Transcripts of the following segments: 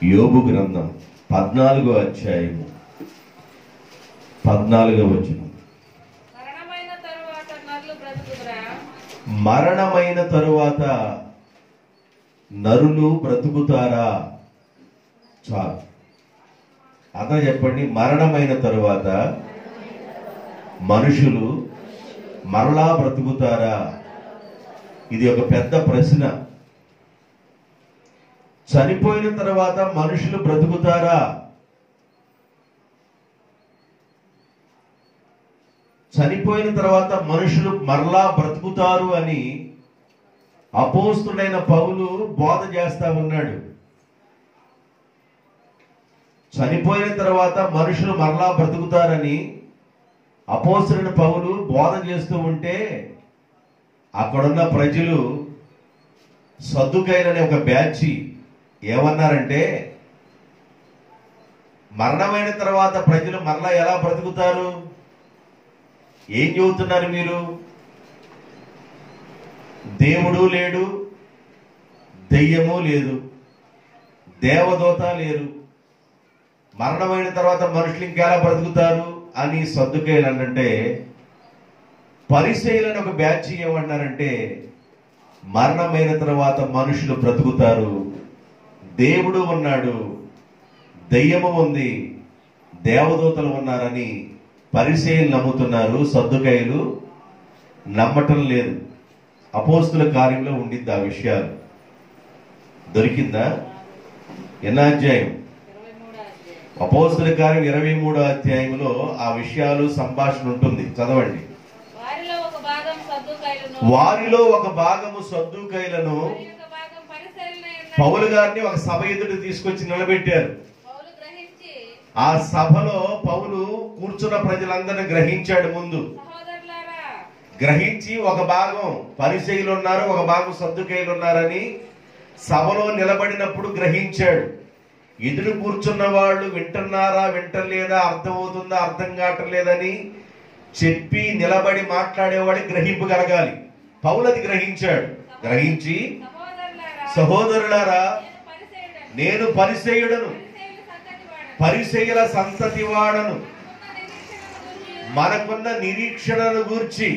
యోబు గ్రంథం 14వ అధ్యాయము 14వ వచనం. మరణమైన తరువాత నరులు బ్రతుకుతారా? చాలు, అర్థం చెప్పండి. మరణమైన తరువాత మనుషులు మరలా బ్రతుకుతారా? ఇది ఒక పెద్ద ప్రశ్న. చనిపోయిన తర్వాత మనుషులు బ్రతుకుతారా? చనిపోయిన తర్వాత మనుషులు మరలా బ్రతుకుతారు అని అపోస్తుడైన పౌలు బోధ చేస్తా ఉన్నాడు. చనిపోయిన తర్వాత మనుషులు మరలా బ్రతుకుతారని అపోస్తుడైన పౌలు బోధ చేస్తూ ఉంటే అక్కడున్న ప్రజలు సద్దుకైలనే ఒక బ్యాచి ఏమన్నారంటే, మరణమైన తర్వాత ప్రజలు మరలా ఎలా బ్రతుకుతారు? ఏం చెబుతున్నారు మీరు? దేవుడు లేడు, దెయ్యము లేదు, దేవదూత లేరు, మరణమైన తర్వాత మనుషులు ఇంకెలా బ్రతుకుతారు అని సద్దుకైలు అంటే, పరిసయ్యులని ఒక బ్యాచ్ ఏమన్నారంటే, మరణమైన తర్వాత మనుషులు బ్రతుకుతారు, దేవుడు ఉన్నాడు, దెయ్యము ఉంది, దేవదూతలు ఉన్నారని పరిసయ్యులు నమ్ముతున్నారు. సద్దుకైలు నమ్మటం లేదు. అపోస్తుల కార్యంలో ఉండింది ఆ విషయాలు. దొరికిందా? ఎన్న అధ్యాయం? అపోస్తుల కార్యం 23వ అధ్యాయంలో ఆ విషయాలు సంభాషణ ఉంటుంది, చదవండి. వారిలో ఒక భాగము సద్దుకైలను పౌలు గారిని ఒక సభ ఎదుట తీసుకొచ్చి నిలబెట్టారు. ఆ సభలో పౌలు కూర్చున్న ప్రజలందరినీ గ్రహించాడు. ముందు గ్రహించి ఒక భాగం పరిసయ్యులు ఉన్నారు, ఒక భాగం సద్దుకైలు ఉన్నారని సభలో నిలబడినప్పుడు గ్రహించాడు. ఎదురు కూర్చున్న వాళ్ళు వింటున్నారా వింటలేదా, అర్థమవుతుందా అర్థం కావట్లేదని చెప్పి నిలబడి మాట్లాడేవాడి గ్రహింపు కలగాలి. పౌలు అది గ్రహించాడు. గ్రహించి, సహోదరులారా, నేను పరిసయ్యుడను, పరిసయ్యుల సంతతి వాడను, మనకున్న నిరీక్షణను గూర్చి,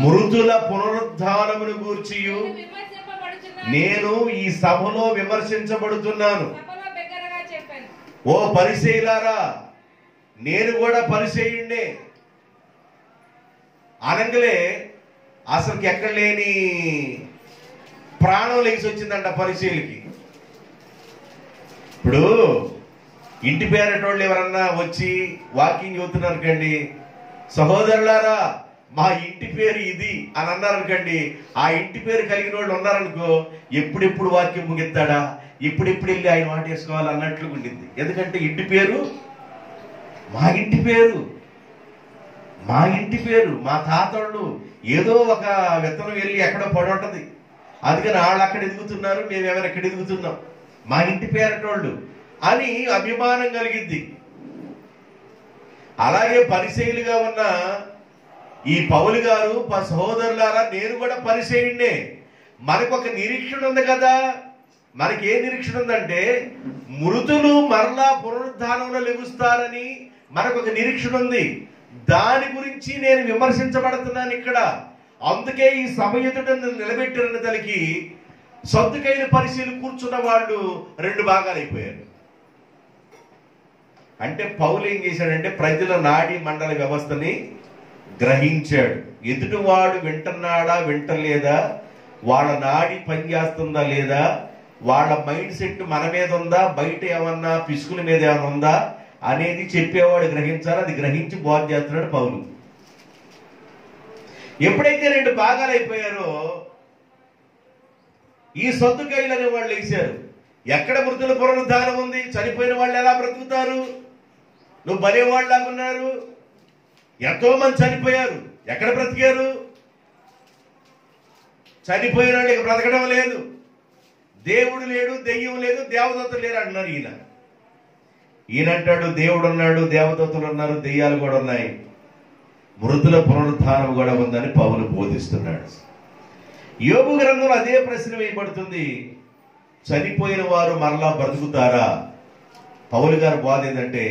మృతుల పునరుద్ధానమును గూర్చి నేను ఈ సభలో విమర్శించబడుతున్నాను. ఓ పరిసయ్యులారా, నేను కూడా పరిసయ్యుడే అనగలే అసలుకి ఎక్కడ లేని ప్రాణం లేచి వచ్చిందంట పరిసయ్యులకి. ఇప్పుడు ఇంటి పేరటోళ్ళు ఎవరన్నా వచ్చి వాకింగ్ చెబుతున్నారు కండి, సహోదరులారా మా ఇంటి పేరు ఇది అని అన్నారు అనుకోండి, ఆ ఇంటి పేరు కలిగిన వాళ్ళు ఉన్నారనుకో, ఎప్పుడెప్పుడు వాక్యం ముగిస్తాడా, ఎప్పుడెప్పుడు వెళ్ళి ఆయన మాట వేసుకోవాలి అన్నట్లు ఉండింది. ఎందుకంటే ఇంటి పేరు మా ఇంటి పేరు, మా ఇంటి పేరు, మా తాతోళ్ళు ఏదో ఒక విత్తనం వెళ్ళి ఎక్కడో పడి ఉంటది, అందుకని వాళ్ళు అక్కడ ఎదుగుతున్నారు, మేమేమైనా ఎక్కడ ఎదుగుతున్నాం, మా ఇంటి పేరటోళ్ళు అని అభిమానం కలిగింది. అలాగే పరిసయ్యులుగా ఉన్న ఈ పౌలు గారు, సహోదరులారా నేను కూడా పరిసయ్యుడే, మనకు ఒక నిరీక్షణ ఉంది కదా. మనకి ఏ నిరీక్షణ ఉందంటే, మృతులు మరలా పునరుద్ధానంలో లెగుస్తారని మనకు ఒక నిరీక్షణ ఉంది. దాని గురించి నేను విమర్శించబడుతున్నాను ఇక్కడ. అందుకే ఈ సభ ఎదుట నిలబెట్టిన తలకి సద్దుకైలు పరిశీలి కూర్చున్న వాళ్ళు రెండు భాగాలు అయిపోయారు. అంటే పౌలు ఏం చేశాడంటే, ప్రజల నాడీ మండల వ్యవస్థని గ్రహించాడు. ఎదుటివాడు వింటున్నాడా వింటలేదా, వాళ్ళ నాడి పనిచేస్తుందా లేదా, వాళ్ళ మైండ్ సెట్ మన మీద ఉందా, బయట ఏమన్నా పిసుకుల మీద ఏమన్నా ఉందా అనేది చెప్పేవాడు గ్రహించాలి. అది గ్రహించి బోధ చేస్తున్నాడు పౌలు. ఎప్పుడైతే రెండు భాగాలు అయిపోయారో ఈ సద్దుకైలు అనే వాళ్ళు వేశారు. ఎక్కడ మృతుల పునరుద్ధానం ఉంది? చనిపోయిన వాళ్ళు ఎలా బ్రతుకుతారు? నువ్వు బలేవాళ్ళలాగా ఉన్నారు. ఎంతో మంది చనిపోయారు, ఎక్కడ బ్రతికారు? చనిపోయిన వాళ్ళు ఇక బ్రతకడం లేదు, దేవుడు లేడు, దెయ్యం లేదు, దేవదూతలు లేరు అంటున్నారు. ఈయన అంటాడు దేవుడు ఉన్నాడు, దేవదూతలు ఉన్నారు, దెయ్యాలు కూడా ఉన్నాయి, మృతుల పునరుద్ధానం కూడా ఉందని పౌలు బోధిస్తున్నాడు. యోబు గ్రంథంలో అదే ప్రశ్న వేయబడుతుంది. చనిపోయిన వారు మరలా బ్రతుకుతారా? పౌలు గారి బాధ ఏంటంటే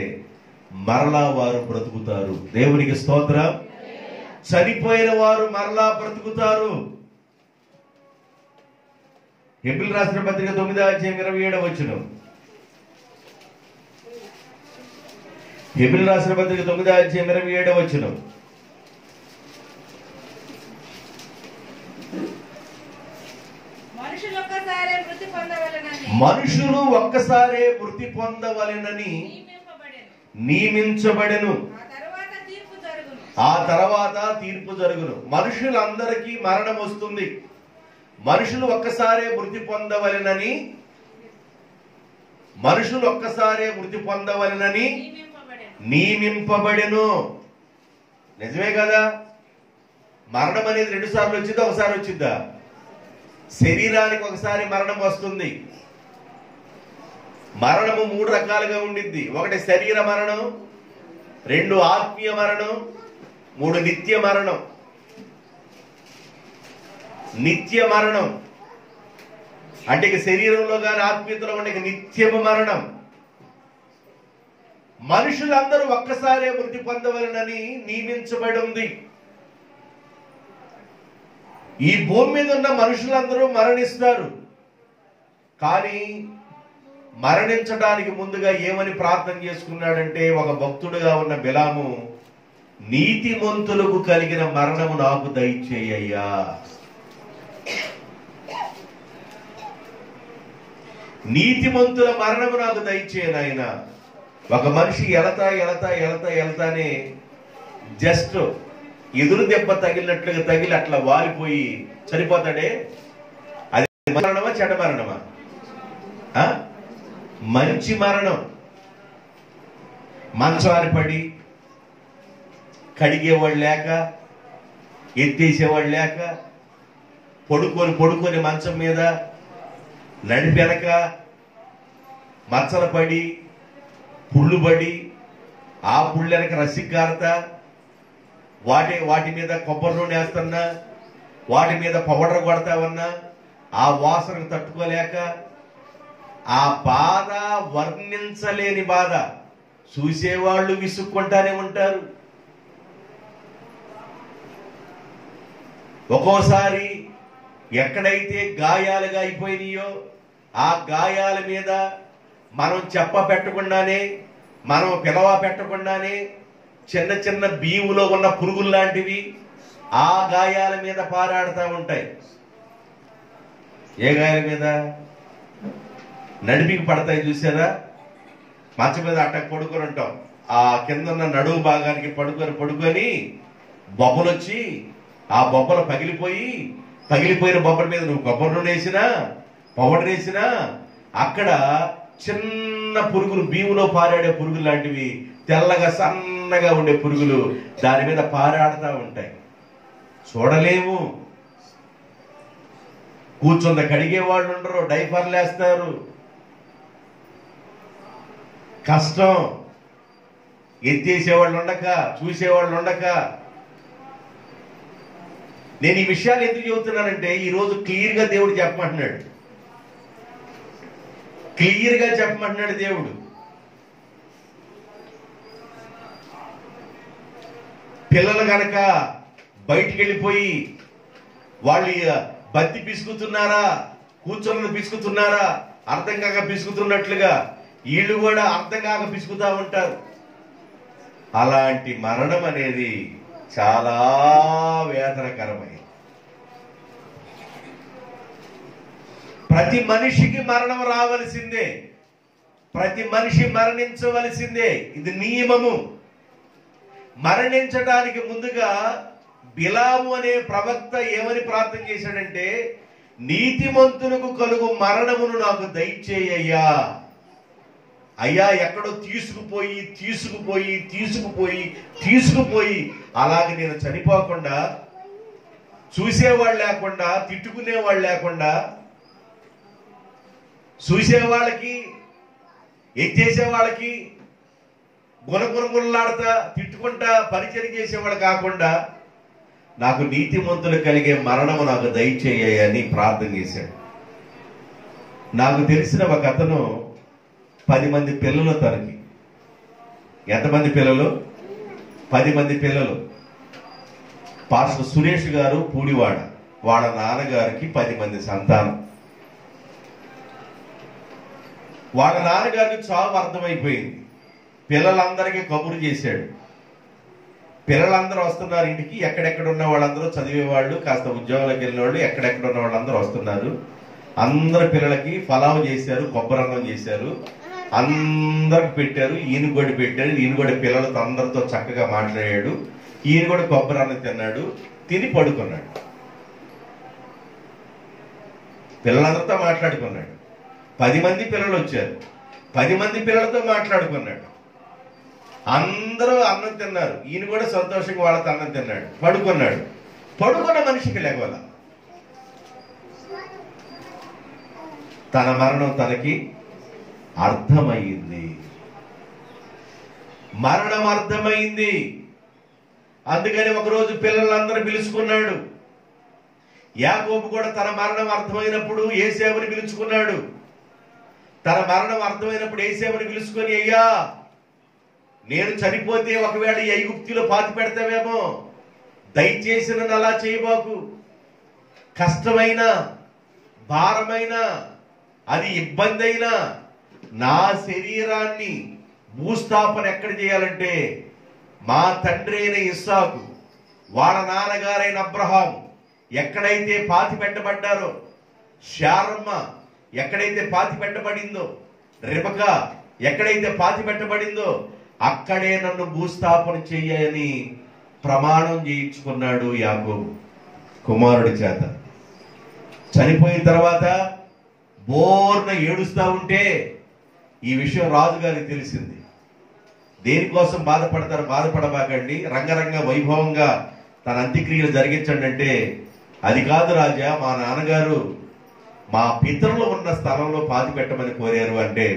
మరలా వారు బ్రతుకుతారు. దేవునికి స్తోత్రం. చనిపోయిన వారు మరలా బ్రతుకుతారు. హెబ్రీయులకు రాసిన పత్రిక 9:27 హెబ్రీయులకు రాసిన పత్రిక 9:27 మనుషులు ఒక్కసారే మృతి పొందవలెనని నియమించబడెను, ఆ తర్వాత తీర్పు జరుగును. మనుషులందరికీ మరణం వస్తుంది. మనుషులు ఒక్కసారే మృతి పొందవలెనని నియమింపబడెను. నిజమే కదా? మరణం అనేది 2 సార్లు వచ్చిందా, ఒకసారి వచ్చిందా? శరీరానికి ఒకసారి మరణం వస్తుంది. మరణము 3 రకాలుగా ఉండిద్ది. 1 శరీర మరణం, 2 ఆత్మీయ మరణం, 3 నిత్య మరణం. నిత్య మరణం అంటే ఇక శరీరంలో కానీ ఆత్మీయతలో ఉండే నిత్యము మరణం. మనుషులందరూ ఒక్కసారే మృతి పొందవలెనని నియమించబడి ఉంది. ఈ భూమి మీద ఉన్న మనుషులందరూ మరణిస్తారు. కానీ మరణించడానికి ముందుగా ఏమని ప్రార్థన చేసుకున్నాడంటే, ఒక భక్తుడుగా ఉన్న బిలాము, నీతిమంతులకు కలిగిన మరణము నాకు దయచేయ్యా. నీతిమంతుల మరణము నాకు దయచేయనాయన. ఒక మనిషి ఎలతానే జస్ట్ ఎదురు దెబ్బ తగిలినట్లుగా తగిలి అట్లా వాలిపోయి చనిపోతాడే, అది మరణమా చెడ్డ మరణమా? మంచి మరణం. మంచాన్ని పడి కడిగేవాళ్ళు లేక, ఎత్తేసేవాళ్ళు లేక, పడుకొని మంచం మీద నడిపెనక మచ్చలు పడి పుళ్ళు పడి, ఆ పుళ్ళు వెనక రసిగారత, వాటి మీద కొబ్బరి నూనె వేస్తున్నా, వాటి మీద పౌడర్ కొడతావన్నా ఆ వాసనకు తట్టుకోలేక, ఆ బాధ వర్ణించలేని బాధ. చూసేవాళ్ళు విసుక్కుంటానే ఉంటారు. ఒక్కోసారి ఎక్కడైతే గాయాలుగా అయిపోయినాయో ఆ గాయాల మీద మనం పెట్టకుండానే, మనం పిలవ పెట్టకుండానే చిన్న చిన్న బీవులో ఉన్న పురుగులు లాంటివి ఆ గాయాల మీద పారాడుతూ ఉంటాయి. ఏ గాయాల మీద? నడిపికి పడతాయి చూసారా? మంచం మీద అట్టకు పడుకొని ఉంటాం. ఆ కింద ఉన్న నడువు భాగానికి పడుకొని బొబ్బలు వచ్చి ఆ బొబ్బలు పగిలిపోయిన బొబ్బల మీద నువ్వు కొబ్బరి నూనె వేసినా, పౌడర్ వేసినా అక్కడ చిన్న పురుగులు, బీవులో పారాడే పురుగులు లాంటివి, తెల్లగా సన్నగా ఉండే పురుగులు దాని మీద పారాడుతూ ఉంటాయి. చూడలేము. కూర్చుంద కడిగే వాళ్ళు ఉండరు, డైపర్లు వేస్తారు. కష్టం. ఎత్తేసేవాళ్ళు ఉండక, చూసేవాళ్ళు ఉండక. నేను ఈ విషయాలు ఎందుకు చెబుతున్నానంటే, ఈరోజు క్లియర్గా దేవుడు చెప్పమంటున్నాడు. దేవుడు. పిల్లలు గనక బయటికి వెళ్ళిపోయి వాళ్ళు బత్తి పిసుకుతున్నారా, కూర్చొని పిసుకుతున్నారా, అర్థం కాక పిసుకుతున్నట్లుగా వీళ్ళు కూడా అర్థం కాక పిసుకుతా ఉంటారు. అలాంటి మరణం అనేది చాలా వేదనకరమైనది. ప్రతి మనిషికి మరణం రావలసిందే. ప్రతి మనిషి మరణించవలసిందే. ఇది నియమము. మరణించడానికి ముందుగా బిలాము అనే ప్రవక్త ఏమని ప్రార్థన చేశాడంటే, నీతిమంతులకు కలుగు మరణమును నాకు దయచేయ్యా. అయ్యా, ఎక్కడో తీసుకుపోయి అలాగే నేను చనిపోకుండా, చూసేవాళ్ళు లేకుండా, తిట్టుకునేవాళ్ళు లేకుండా, చూసేవాళ్ళకి ఎత్తేసే వాళ్ళకి గుణగుణగుణలాడుతా తిట్టుకుంటా పరిచయం చేసేవాళ్ళు కాకుండా నాకు నీతిమంతులు కలిగే మరణము నాకు దయచేయని ప్రార్థన చేశాడు. నాకు తెలిసిన ఒక అతను 10 మంది పిల్లలు. తనకి ఎంతమంది పిల్లలు? 10 మంది పిల్లలు. పాస్టర్ సురేష్ గారు పూడివాడ, వాళ్ళ నాన్నగారికి 10 మంది సంతానం. వాళ్ళ నాన్నగారికి చావు అర్థమైపోయింది. పిల్లలందరికీ కబురు చేశాడు. పిల్లలందరూ వస్తున్నారు ఇంటికి. ఎక్కడెక్కడ ఉన్న వాళ్ళందరూ చదివేవాళ్ళు, కాస్త ఉద్యోగాలకు వెళ్ళిన వాళ్ళు, ఎక్కడెక్కడ ఉన్న వాళ్ళందరూ వస్తున్నారు. అందరు పిల్లలకి పలావ్ చేశారు, కొబ్బరన్నం చేశారు, అందరికి పెట్టారు. ఈయన కూడా పెట్టారు. ఈయన కూడా పిల్లలతో అందరితో చక్కగా మాట్లాడాడు. ఈయన కూడా కొబ్బరన్నం తిన్నాడు, తిని పడుకున్నాడు. పిల్లలందరితో మాట్లాడుకున్నాడు. 10 మంది పిల్లలు వచ్చారు. 10 మంది పిల్లలతో మాట్లాడుకున్నాడు. అందరూ అన్నం తిన్నారు. ఈయన కూడా సంతోషంగా వాళ్ళతో అన్నం తిన్నాడు, పడుకున్నాడు. పడుకున్న మనిషికి లేవల. తన మరణం తనకి అర్థమైంది. మరణం అర్థమైంది. అందుకని ఒకరోజు పిల్లలందరూ పిలుచుకున్నాడు. యాకోబు కూడా తన మరణం అర్థమైనప్పుడు యేసేపుని పిలుచుకున్నాడు. తన మరణం అర్థమైనప్పుడు యేసేపుని పిలుచుకొని, అయ్యా నేను చనిపోతే ఒకవేళ ఈ ఐగుప్తిలో పాతి పెడతావేమో, దయచేసి నన్ను అలా చేయబాకు. కష్టమైన, భారమైన, అది ఇబ్బంది అయినా నా శరీరాన్ని భూస్థాపన ఎక్కడ చేయాలంటే మా తండ్రి అయిన ఇస్సాకు, వాళ్ళ నాన్నగారైన అబ్రహాం ఎక్కడైతే పాతి పెట్టబడ్డారో, శారమ్మ ఎక్కడైతే పాతి పెట్టబడిందో, రిబకా ఎక్కడైతే పాతి పెట్టబడిందో అక్కడే నన్ను భూస్థాపన చెయ్యని ప్రమాణం చేయించుకున్నాడు యాకోబు కుమారుడి చేత. చనిపోయిన తర్వాత బోర్న ఏడుస్తా ఉంటే ఈ విషయం రాజుగారికి తెలిసింది. దేనికోసం బాధపడతారు? బాధపడబాకండి, రంగరంగ వైభవంగా తన అంత్యక్రియలు జరిగించండి అంటే, అది కాదు రాజా, మా నాన్నగారు మా పితరులు ఉన్న స్థలంలో పాతి పెట్టమని కోరారు అంటే,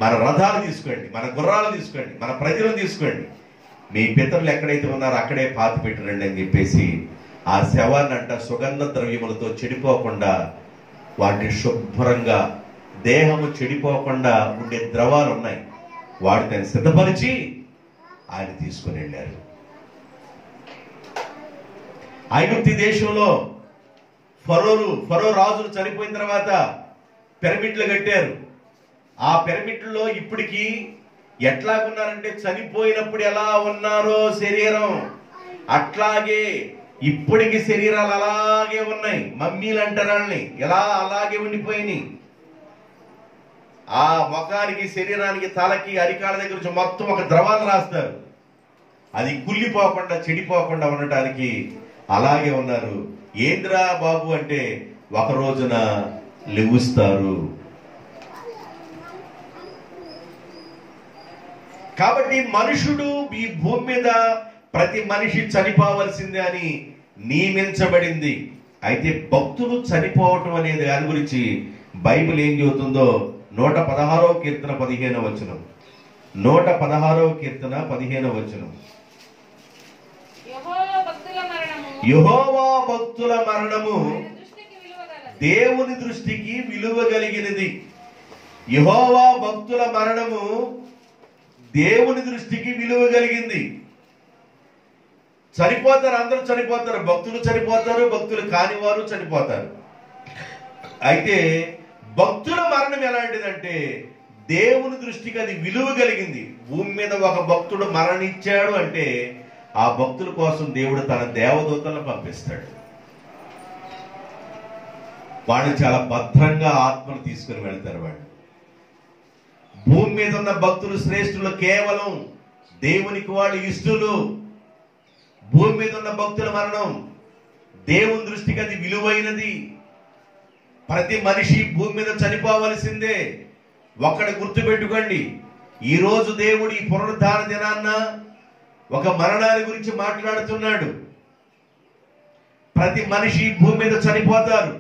మన రథాలు తీసుకోండి, మన గుర్రాలు తీసుకోండి, మన ప్రజలు తీసుకోండి, మీ పితరులు ఎక్కడైతే ఉన్నారో అక్కడే పాతి పెట్టరండి అని చెప్పేసి ఆ శవాన్నంట సుగంధ ద్రవ్యములతో చెడిపోకుండా, వాటిని శుభ్రంగా, దేహము చెడిపోకుండా ఉండే ద్రవాలు ఉన్నాయి, వాటిని సిద్ధపరిచి ఆయన తీసుకుని వెళ్ళారు. ఐగుప్తు దేశంలో ఫరో రాజులు చనిపోయిన తర్వాత పిరమిడ్లు కట్టారు. ఆ పిరమిడ్లలో ఇప్పటికీ ఎట్లాగున్నారంటే, చనిపోయినప్పుడు ఎలా ఉన్నారో శరీరం అట్లాగే ఇప్పటికి శరీరాలు అలాగే ఉన్నాయి. మమ్మీలు అంటారాళ్ళని ఎలా అలాగే ఉండిపోయినాయి. ఆ ముఖానికి, శరీరానికి, తలకి, అరికాళ్ళ దగ్గర నుంచి మొత్తం ఒక ద్రవాన్ని రాస్తారు. అది కుళ్ళిపోకుండా, చెడిపోకుండా ఉండటానికి అలాగే ఉన్నారు. ఏంద్రా బాబు అంటే, ఒక రోజున లెగుస్తారు. కాబట్టి మనుషుడు ఈ భూమి మీద ప్రతి మనిషి చనిపోవలసిందే అని నియమించబడింది. అయితే భక్తులు చనిపోవటం అనేది దాని గురించి బైబిల్ ఏం చెబుతుందో 116వ కీర్తన 15వ వచనం. 116వ కీర్తన 15వ వచనం. యెహోవా భక్తుల మరణము దేవుని దృష్టికి విలువ కలిగినది. యెహోవా భక్తుల మరణము దేవుని దృష్టికి విలువ కలిగింది. చనిపోతారు, అందరూ చనిపోతారు. భక్తులు చనిపోతారు, భక్తులు కానివారు చనిపోతారు. అయితే భక్తుల మరణం ఎలాంటిదంటే, దేవుని దృష్టికి అది విలువ కలిగింది. భూమి మీద ఒక భక్తుడు మరణించాడు అంటే ఆ భక్తుల కోసం దేవుడు తన దేవదూతలను పంపిస్తాడు. వాళ్ళు చాలా భద్రంగా ఆత్మను తీసుకుని వెళ్తారు. వాళ్ళు భూమి మీద ఉన్న భక్తులు శ్రేష్ఠులు, కేవలం దేవునికి వాళ్ళు ఇష్టలు. భూమి మీద ఉన్న భక్తుల మరణం దేవుని దృష్టికి అది విలువైనది. ప్రతి మనిషి భూమి మీద చనిపోవలసిందే. ఒక్కడి గుర్తుపెట్టుకోండి, ఈరోజు దేవుడు ఈ పునరుద్ధాన దినాన్న ఒక మరణాల గురించి మాట్లాడుతున్నాడు. ప్రతి మనిషి భూమి మీద చనిపోతారు.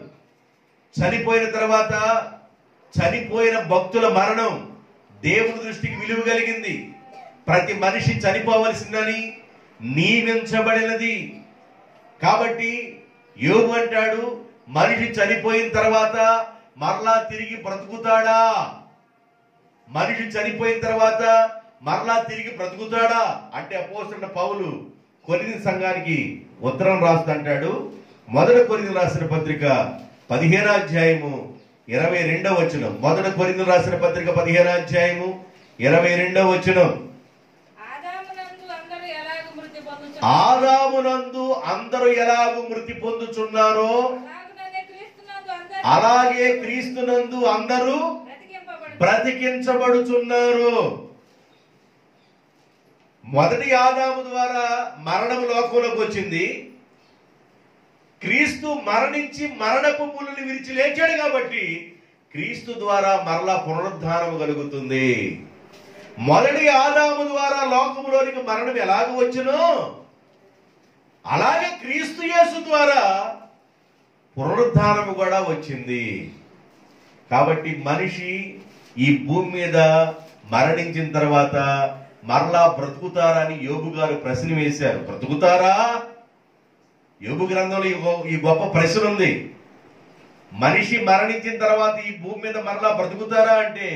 చనిపోయిన తర్వాత చనిపోయిన భక్తుల మరణం దేవుని దృష్టికి విలువ కలిగింది. ప్రతి మనిషి చనిపోవలసిందని నియమించబడినది. కాబట్టి యోగు అంటాడు, మనిషి చనిపోయిన తర్వాత మరలా తిరిగి బ్రతుకుతాడా? మనిషి చనిపోయిన తర్వాత మరలా తిరిగి బ్రతుకుతాడా అంటే అపోస్తలుడైన పౌలు కొరింథీ సంఘానికి ఉత్తరం రాస్తుంటాడు. మొదటి కొరింథీయులకు రాసిన పత్రిక 15వ అధ్యాయము 22వ వచనం. మొదటి కొరింథీయులకు రాసిన పత్రిక 15వ అధ్యాయము 22వ వచనం. ఆదామునందు అందరూ ఎలాగూ మృతి పొందుచున్నారో అలాగే క్రీస్తునందు అందరూ బ్రతికించబడుచున్నారు. మొదటి ఆదాము ద్వారా మరణం లోకంలోకి వచ్చింది. క్రీస్తు మరణించి మరణపు ముళ్ళని విరిచి లేచాడు కాబట్టి క్రీస్తు ద్వారా మరలా పునరుద్ధానం కలుగుతుంది. మొదటి ఆదాము ద్వారా లోకములోనికి మరణం ఎలాగ వచ్చునో అలాగే క్రీస్తు యేసు ద్వారా పునరుద్ధానము కూడా వచ్చింది. కాబట్టి మనిషి ఈ భూమి మీద మరణించిన తర్వాత మరలా బ్రతుకుతారని యోబు గారు ప్రశ్న వేశారు. బ్రతుకుతారా? యోబు గ్రంథంలో ఈ గొప్ప ప్రశ్న ఉంది. మనిషి మరణించిన తర్వాత ఈ భూమి మీద మరలా బ్రతుకుతారా అంటే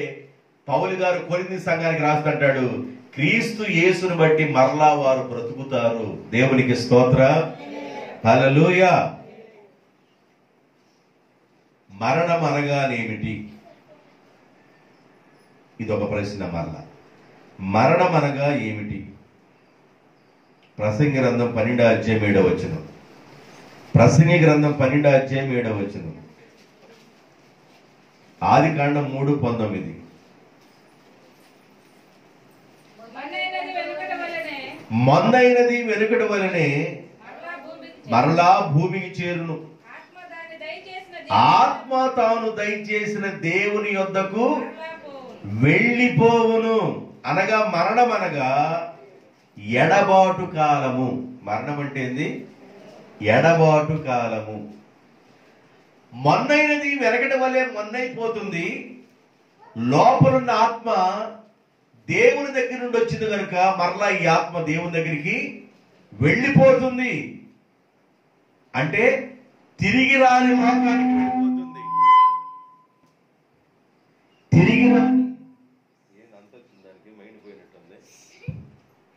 పౌలు గారు కొరింథీ సంఘానికి రాస్తుంటాడు, క్రీస్తు యేసుని బట్టి మరలా వారు బ్రతుకుతారు. దేవునికి స్తోత్ర, హల్లెలూయా. మరణం అనగానేమిటి? ఇదొక ప్రశ్న. మరలా మరణం అనగా ఏమిటి? ప్రసంగి గ్రంథం 12వ అధ్యాయం 7వ వచనం. ప్రసంగి గ్రంథం 12వ అధ్యాయం 7వ వచనం. ఆదికాండం 3:19. మొన్నైనది వెనుకటి వలనే మరలా భూమికి చేరును. ఆత్మ తాను దయచేసిన దేవుని యొద్దకు వెళ్ళిపోవును. అనగా మరణం అనగా ఎడబాటు కాలము. మరణం అంటే ఏంది? ఎడబాటు కాలము. మొన్నైనది వెనకటి వల్లే మొన్నైపోతుంది. లోపలున్న ఆత్మ దేవుని దగ్గర నుండి వచ్చింది కనుక మరలా ఈ ఆత్మ దేవుని దగ్గరికి వెళ్ళిపోతుంది. అంటే తిరిగి రాని లోకానికి వెళ్ళిపోతుంది. తిరిగి రాని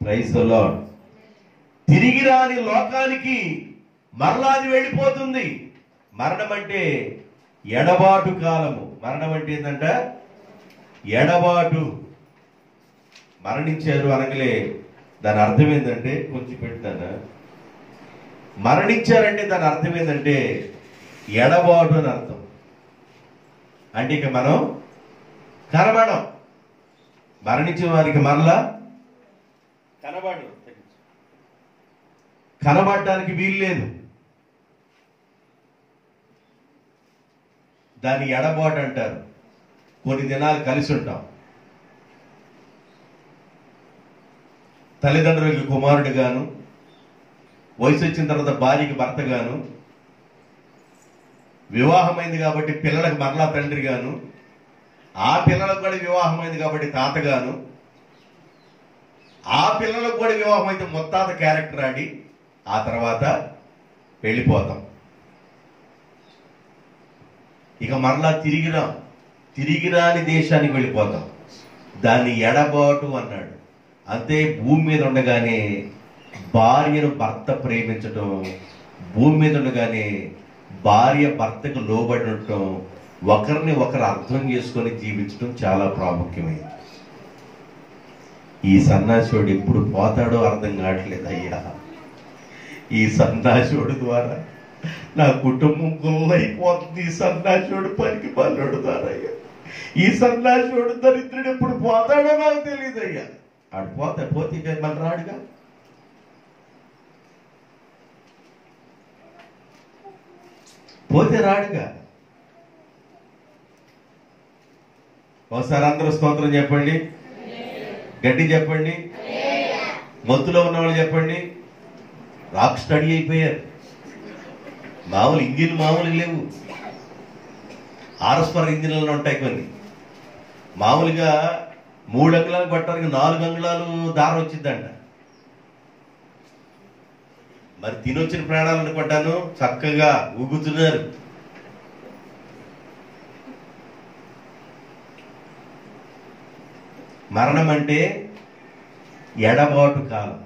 ప్రైజ్ ది లార్డ్. తిరిగి రాని లోకానికి మరలా అది వెళ్ళిపోతుంది. మరణం అంటే ఎడబాటు కాలము. మరణం అంటే ఏంటంట? ఎడబాటు. మరణించారు అనగలే దాని అర్థం ఏంటంటే, కొంచెం పెడతాను, మరణించారంటే దాని అర్థం ఏంటంటే ఎడబాటు అని అర్థం. అంటే ఇక మనం కనబడం. మరణించిన వారికి మరలా కనబడటానికి వీల్లేదు. దాన్ని ఎడబాటు అంటారు. కొన్ని దినాలు కలిసి ఉంటాం. తల్లిదండ్రులకి కుమారుడు గాను, వయసు వచ్చిన తర్వాత భార్యకి భర్త గాను, వివాహమైంది కాబట్టి పిల్లలకు మరలా తండ్రి గాను, ఆ పిల్లలకు కూడా వివాహమైంది కాబట్టి తాతగాను, ఆ పిల్లలకు కూడా వివాహం అయితే ముత్తాత క్యారెక్టర్ ఆడి ఆ తర్వాత వెళ్ళిపోతాం. ఇక మరలా తిరిగి రాని దేశానికి వెళ్ళిపోతాం. దాన్ని ఎడబాటు అన్నాడు. అంతే. భూమి మీద ఉండగానే భార్యను భర్త ప్రేమించటం, భూమి మీద ఉండగానే భార్య భర్తకు లోబడి ఉండటం, ఒకరిని ఒకరు అర్థం చేసుకొని జీవించడం చాలా ప్రాముఖ్యమైంది. ఈ సన్నాసుడు ఎప్పుడు పోతాడో అర్థం కావట్లేదు అయ్యా. ఈ సన్నాసుడు ద్వారా నా కుటుంబం గుల్లైపోతుంది. ఈ సన్నాసుడు పనికి పల్లెడు దారయ్యా. ఈ సన్నాసుడు దరిద్రుడు ఎప్పుడు పోతాడో నాకు తెలియదు అయ్యా. ఆడు పోతే మళ్ళీ రాడుగా. పోతే రాడుగా. ఒకసారి అందరూ స్తోత్రం చెప్పండి, గట్టి చెప్పండి. మత్తులో ఉన్న వాళ్ళు చెప్పండి. రాక్ స్టడీ అయిపోయారు. మామూలు ఇంజిన్ మామూలు లేవు. ఆర్ఎస్పర్ ఇంజిన్లలో ఉంటాయి కొన్ని. మామూలుగా 3 అంగుళాలు పట్టడానికి 4 అంగుళాలు దారం వచ్చిందంట. మరి తినొచ్చిన ప్రాణాలు అనుకుంటాను చక్కగా ఊగుతున్నారు. మరణం అంటే ఎడబాటు కాలం.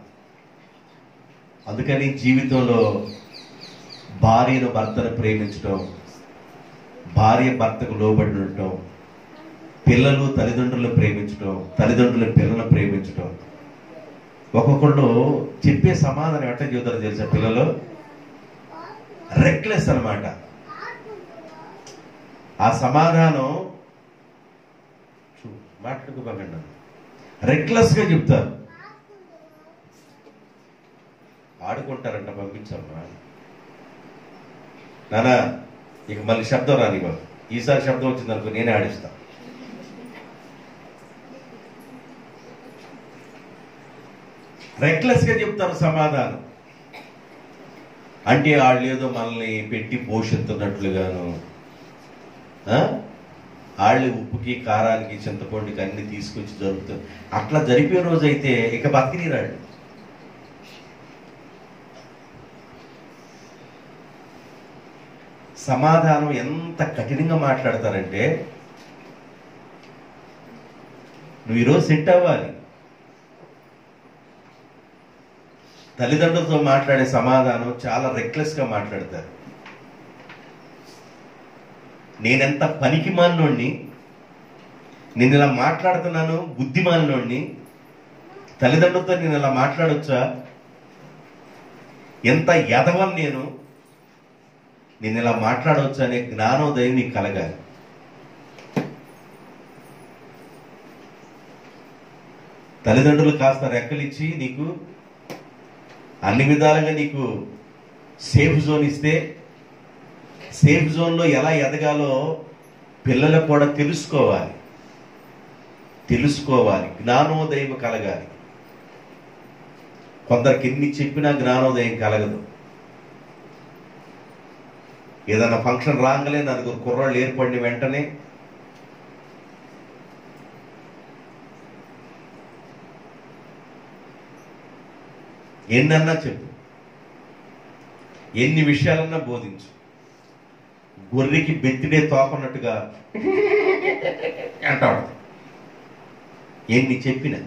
అందుకని జీవితంలో భార్యను భర్తను ప్రేమించడం, భార్య భర్తకు లోబడి ఉండటం, పిల్లలు తల్లిదండ్రులను ప్రేమించడం, తల్లిదండ్రులు పిల్లలను ప్రేమించడం. ఒక్కొక్కళ్ళు చెప్పే సమాధానం ఎట్లా చెబుతారో తెలుసా? పిల్లలు రెక్లెస్ అన్నమాట. ఆ సమాధానం మాట్లాడుకోకండి, రెక్లెస్ గా చెప్తారు. ఆడుకుంటారంట, పంపించమ్మా నానా. ఇక మళ్ళీ శబ్దం రాని, ఈసారి శబ్దం వచ్చిందనుకో నేనే ఆడిస్తా. రెక్లెస్ గా చెప్తారు సమాధానం. అంటే వాళ్ళు ఏదో మనల్ని పెట్టి పోషిస్తున్నట్లుగాను, వాళ్ళు ఉప్పుకి కారానికి చింతపండుకి అన్ని తీసుకొచ్చి జరుపుతారు. అట్లా జరిపే రోజు అయితే ఇక బతికిరాడు. సమాధానం ఎంత కఠినంగా మాట్లాడతారంటే, నువ్వు ఈరోజు సెట్ అవ్వాలి. తల్లిదండ్రులతో మాట్లాడే సమాధానం చాలా రెక్లెస్ గా మాట్లాడతారు. నేనెంత పనికి మాలినోడిని, నేను ఇలా మాట్లాడుతున్నాను, బుద్ధిమాలినోడిని, తల్లిదండ్రులతో నేను ఇలా మాట్లాడొచ్చా, ఎంత ఎదవని నేను ఇలా మాట్లాడవచ్చు అనే జ్ఞానోదయం నీకు కలగాలి. తల్లిదండ్రులు కాస్త రెక్కలిచ్చి నీకు అన్ని విధాలుగా నీకు సేఫ్ జోన్ ఇస్తే, సేఫ్ జోన్లో ఎలా ఎదగాలో పిల్లలకు కూడా తెలుసుకోవాలి, జ్ఞానోదయం కలగాలి. కొందరికి ఎన్ని చెప్పినా జ్ఞానోదయం కలగదు. ఏదైనా ఫంక్షన్ రాగానే నలుగురు కుర్రాళ్ళు ఏర్పడిన వెంటనే ఎన్నన్నా చెప్పు, ఎన్ని విషయాలన్నా బోధించు. గొర్రెకి బెత్తిడే తోకన్నట్టుగా అంటాడు. ఎన్ని చెప్పినా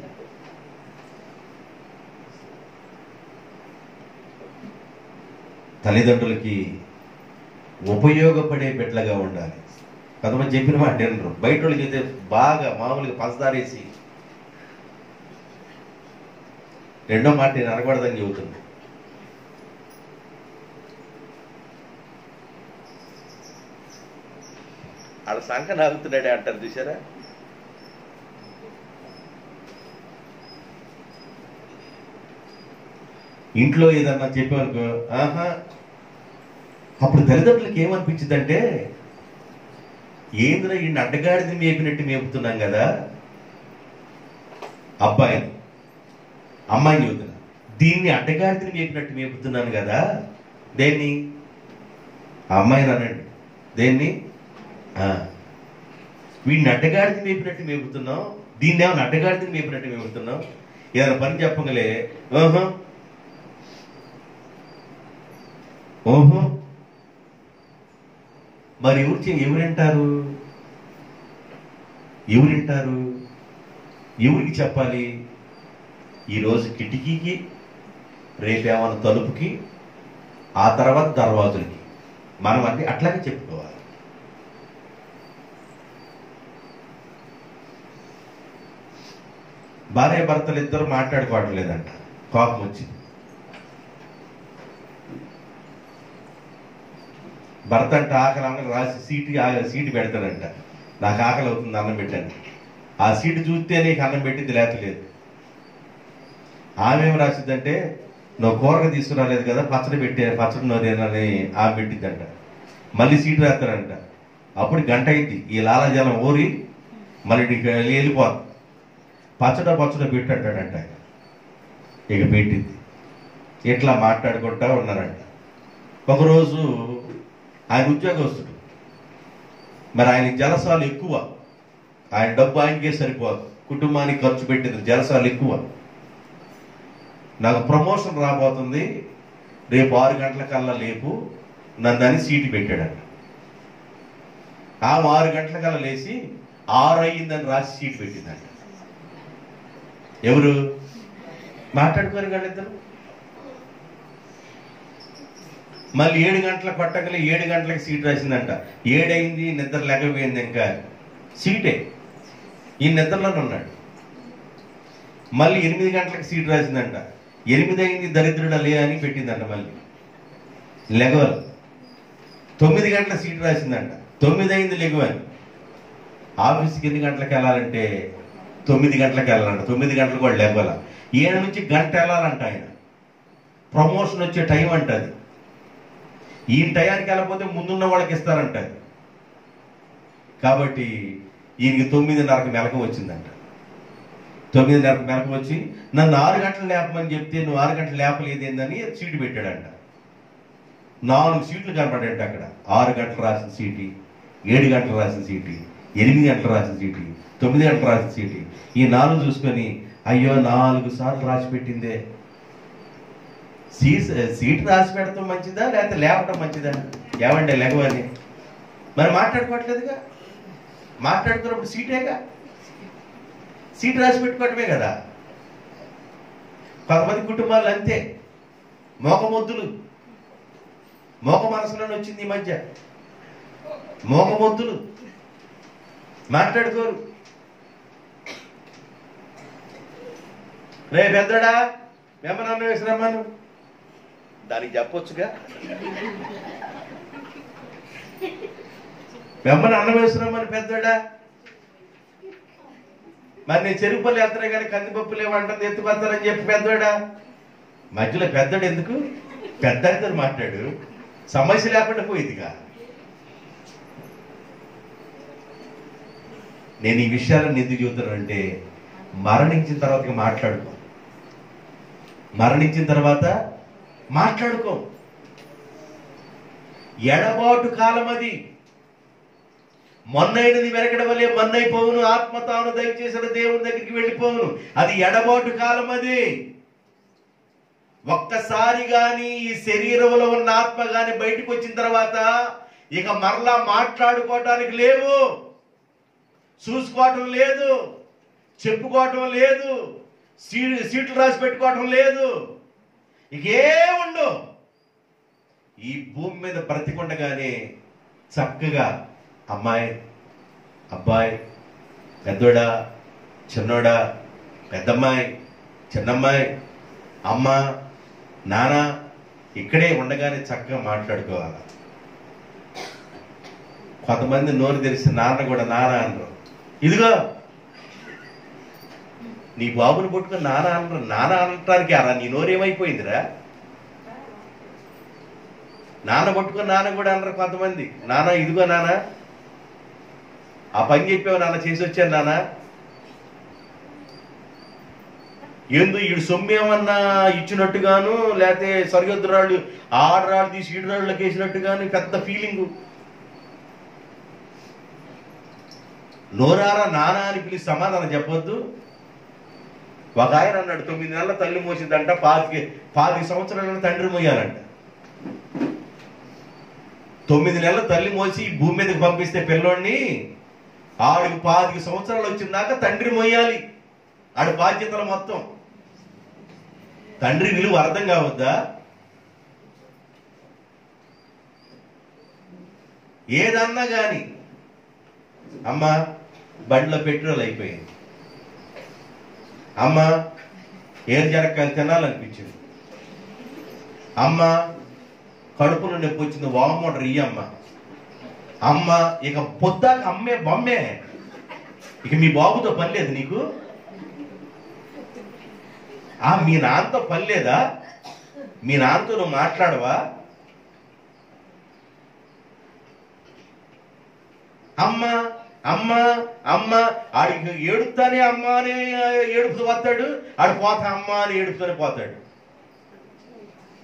తల్లిదండ్రులకి ఉపయోగపడే బిడ్డలుగా ఉండాలి. కొంతమంది చెప్పిన మాట వినరు. బయట వాళ్ళకి అయితే బాగా మామూలుగా పంచదారేసి రెండో మాట నేను అనకూడదని చెబుతుంది. వాళ్ళ సంఖ నాగుతున్నాడే అంటారు చూసారా. ఇంట్లో ఏదన్నా చెప్పానుకో, అప్పుడు తల్లిదండ్రులకి ఏమనిపించిందంటే, ఏంద్రా ఈ అడ్డగాడిని మేపినట్టు మేపుతున్నాం కదా, అమ్మాయిని చెబుతున్నా, దీన్ని అడ్డగాడిని మేపినట్టు మేపుతున్నాను కదా. దేన్ని? అమ్మాయిని అనండి. దేన్ని? వీడిని అడ్డగాడిని మేపినట్టు మేపుతున్నావు, దీన్ని ఏమైనా అడ్డగాడిని మేపినట్టు మేపుతున్నావు. ఏదైనా పని చెప్పగలే, ఓహో మరి ఎవరింటారు? ఎవరికి చెప్పాలి? ఈరోజు కిటికీకి, రేపేమన్నా తలుపుకి, ఆ తర్వాత దర్వాజులకి మనం అన్ని అట్లాగే చెప్పుకోవాలి. భార్య భర్తలు ఇద్దరు మాట్లాడుకోవట్లేదంట, కోపం వచ్చింది. భర్త అంటే ఆకలి అన్నం రాసి సీటు పెడతాడంట. నాకు ఆకలి అవుతుంది, అన్నం పెట్టాను. ఆ సీటు చూస్తే నీకు అన్నం పెట్టింది లేకపోలేదు. ఆమె ఏం రాసిద్దంటే, నువ్వు కూరగా తీసుకురాలేదు కదా, పచ్చడి నోరేనని ఆమె పెట్టిద్దంట. మళ్ళీ సీటు రాస్తాడంట. అప్పుడు గంట అయింది, ఈ లాలాజలం ఊరి మళ్ళీ వెళ్ళిపోతుంది. పచ్చడ పెట్టంటాడంట. ఇక పెట్టింది. ఇట్లా మాట్లాడుకుంటా ఉన్నారంట. ఒకరోజు ఆయన ఉద్యోగస్తుడు, మరి ఆయన జలసాలు ఎక్కువ, ఆయన డబ్బు ఆయనకే సరిపోదు, కుటుంబానికి ఖర్చు పెట్టింది జలసాలు ఎక్కువ. నాకు ప్రమోషన్ రాబోతుంది, రేపు 6 గంటలకల్లా లేపు నన్ను అని సీటు పెట్టాడంట. ఆమె 6 గంటలకల్లా లేచి 6 అయ్యిందని రాసి సీటు పెట్టిందంట. ఎవరు మాట్లాడుకోరు వాళ్ళిద్దరు. మళ్ళీ 7 గంటల కొట్టగలి 7 గంటలకు సీట్ రాసిందంట. 7 అయింది, నిద్ర లేకపోయింది, ఇంకా సీటే, ఈ నిద్రలోనే ఉన్నాడు. మళ్ళీ 8 గంటలకు సీట్ రాసిందంట. 8 అయింది, దరిద్రుడు లే అని పెట్టిందంట. మళ్ళీ లెగవల్. 9 గంటల సీట్ రాసిందంట. 9 అయింది, లెగవని. ఆఫీస్కి ఎన్ని గంటలకు వెళ్ళాలంటే 9 గంటలకు వెళ్ళాలంట. 9 గంటలకు కూడా లేవాల. 7 నుంచి గంట వెళ్ళాలంట. ఆయన ప్రమోషన్ వచ్చే టైం అంట అది. ఈ టయానికి వెళ్ళకపోతే ముందున్న వాళ్ళకి ఇస్తారంట అది. కాబట్టి ఈయనకి 9:30కి మెలకం వచ్చిందంట. 9:30కి మెలకం వచ్చి నన్ను 6 గంటలు లేపమని చెప్తే నువ్వు 6 గంటలు లేపలేదేందని సీటు పెట్టాడంట. 4 సీట్లు కనపడాయంట అక్కడ. 6 గంటలు రాసిన సీటు, 7 గంటలు రాసిన సీటు, 8 గంటలు రాసిన సీటు, 9 గంటలు రాసిన సీటు. ఈ 4 చూసుకొని అయ్యో 4 సార్లు రాసి పెట్టిందే. సీటు రాసి పెడతాం మంచిదా లేకపోతే లేపటం మంచిదా? ఏమంటే లెగవని మరి మాట్లాడుకోవట్లేదుగా. మాట్లాడుకున్నప్పుడు సీటేగా, సీటు రాసి పెట్టుకోవటమే కదా. కొంతమంది కుటుంబాలు అంతే, మోకమొద్దులు. మోక మనసులోనే వచ్చింది ఈ మధ్య, మోకమొద్దులు, మాట్లాడుకోరు. రే పెద్దడా వెంబనన్న వేసిరమ్మను, దానికి చెప్పొచ్చుగా. వెంబన అన్నం వేసిరమ్మని పెద్దడా. మరి నేను చెరుకుపల్లి వెళ్తానే కానీ కందిపప్పులు ఏమంటుంది ఎత్తుకొస్తారని చెప్పి పెద్దోడా. మధ్యలో పెద్దోడు ఎందుకు? పెద్దతో మాట్లాడు, సమస్య లేకుండా పోయిందిగా. నేను ఈ విషయాలను ఎందుకు చెబుతానంటే మరణించిన తర్వాత మాట్లాడుకో. మరణించిన తర్వాత మాట్లాడుకో. ఎడబాటు కాలం అది. మొన్నైనది వెనకడ వలె మన్నైపోవును, ఆత్మ తాను దయచేసిన దేవుని దగ్గరికి వెళ్ళిపోవును. అది ఎడబాటు కాలం అది. ఒక్కసారి గాని ఈ శరీరంలో ఉన్న ఆత్మ గాని బయటకు వచ్చిన తర్వాత ఇక మరలా మాట్లాడుకోవటానికి లేవు, చూసుకోవటం లేదు, చెప్పుకోవటం లేదు, సీట్లు రాసి పెట్టుకోవటం లేదు, ఇకేముండు. ఈ భూమి మీద బ్రతికుండగానే చక్కగా అమ్మాయి, అబ్బాయి, పెద్దోడా, చిన్నోడా, పెద్దమ్మాయి, చిన్నమ్మాయి, అమ్మ, నాన్న ఇక్కడే ఉండగానే చక్కగా మాట్లాడుకోవాలి. కొంతమంది నోరు తెలిసి నాన్న కూడా నాన్న అనరు. ఇదిగో నీ బాబుని పుట్టుకుని నాన్న అనరు. నాన్న అనటానికి అలా నీ నోరేమైపోయిందిరా? నాన్న పట్టుకుని నాన్న కూడా అనరు కొంతమంది. నాన్న ఇదిగో నాన్న ఆ పని చెప్పావు నాన్న, చేసి వచ్చాను నాన్న. ఏందు ఈడు సొమ్మేమన్నా ఇచ్చినట్టుగాను, లేకపోతే సరిహద్దురాళ్ళు ఆడరాళ్ళు తీసి ఈడురాళ్ళకి వేసినట్టుగాను పెద్ద ఫీలింగు. నోరారా నానా అని పిలిచి సమాధానం చెప్పొద్దు. ఒక ఆయన అన్నాడు 9 నెలల తల్లి మోసిందంట, 5 సంవత్సరాల తండ్రి మోయాలంట. 9 నెలల తల్లి మోసి భూమి మీదకి పంపిస్తే పిల్లోడిని ఆడికి 5 సంవత్సరాలు వచ్చిందాక తండ్రి మోయాలి. ఆడి బాధ్యతలు మొత్తం. తండ్రి విలువ అర్థం కావద్దా? ఏదన్నా గాని అమ్మ బండిలో పెట్రోల్ అయిపోయింది, అమ్మ ఏరు జరక్కాయలు తినాలనిపించింది, అమ్మ కడుపులో నొప్పి వచ్చింది, వామోటర్ ఇయ్యమ్మ, అమ్మ ఇక పొద్దాక అమ్మే బొమ్మే, ఇక మీ బాబుతో పని లేదు నీకు? మీ నాన్నతో పని లేదా? మీ నాన్నతో నువ్వు మాట్లాడవా? అమ్మ అమ్మ అమ్మ ఆడికి ఏడుతానే అమ్మ అని ఏడుపుతూ పోతాడు, ఆడు పోతా అమ్మ అని ఏడుపుతూనే పోతాడు.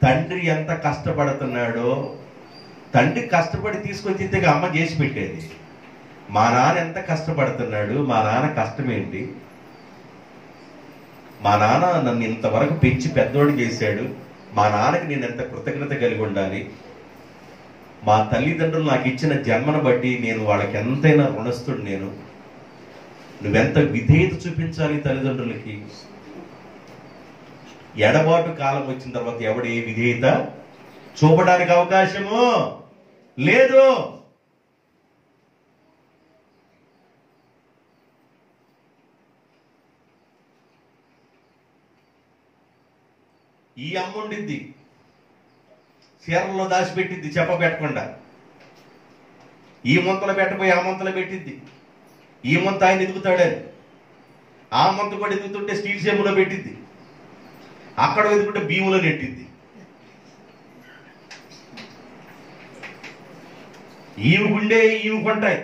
తండ్రి ఎంత కష్టపడుతున్నాడో, తండ్రి కష్టపడి తీసుకొచ్చి అమ్మ చేసి పెట్టేది. మా నాన్న ఎంత కష్టపడుతున్నాడు, మా నాన్న కష్టం ఏంటి? మా నాన్న నన్ను ఇంతవరకు పెంచి పెద్దోడు చేశాడు, మా నాన్నకి నేను ఎంత కృతజ్ఞత కలిగి ఉండాలి. మా తల్లిదండ్రులు నాకు ఇచ్చిన జన్మను బట్టి నేను వాళ్ళకి ఎంతైనా రుణస్తుడు. నువ్వెంత విధేయత చూపించాలి తల్లిదండ్రులకి. ఎడబాటు కాలం వచ్చిన తర్వాత ఎవడు ఏ విధేయత చూపడానికి అవకాశము లేదు. ఈ అమ్మ ఉండిద్ది, చీరల్లో దాచిపెట్టిద్ది చెప్పబెట్టకుండా. ఈ ముంతలు పెట్టబోయి ఆ ముంతలు పెట్టిద్ది. ఈ ముంత ఆయన ఎదుగుతాడని, ఆ ముంత కూడా ఎదుగుతుంటే స్టీల్ సేములో పెట్టిద్ది, అక్కడ ఎదుగుతుంటే భీములో నెట్టిద్ది. ఈమె గుండె ఈమె కొంటాయి.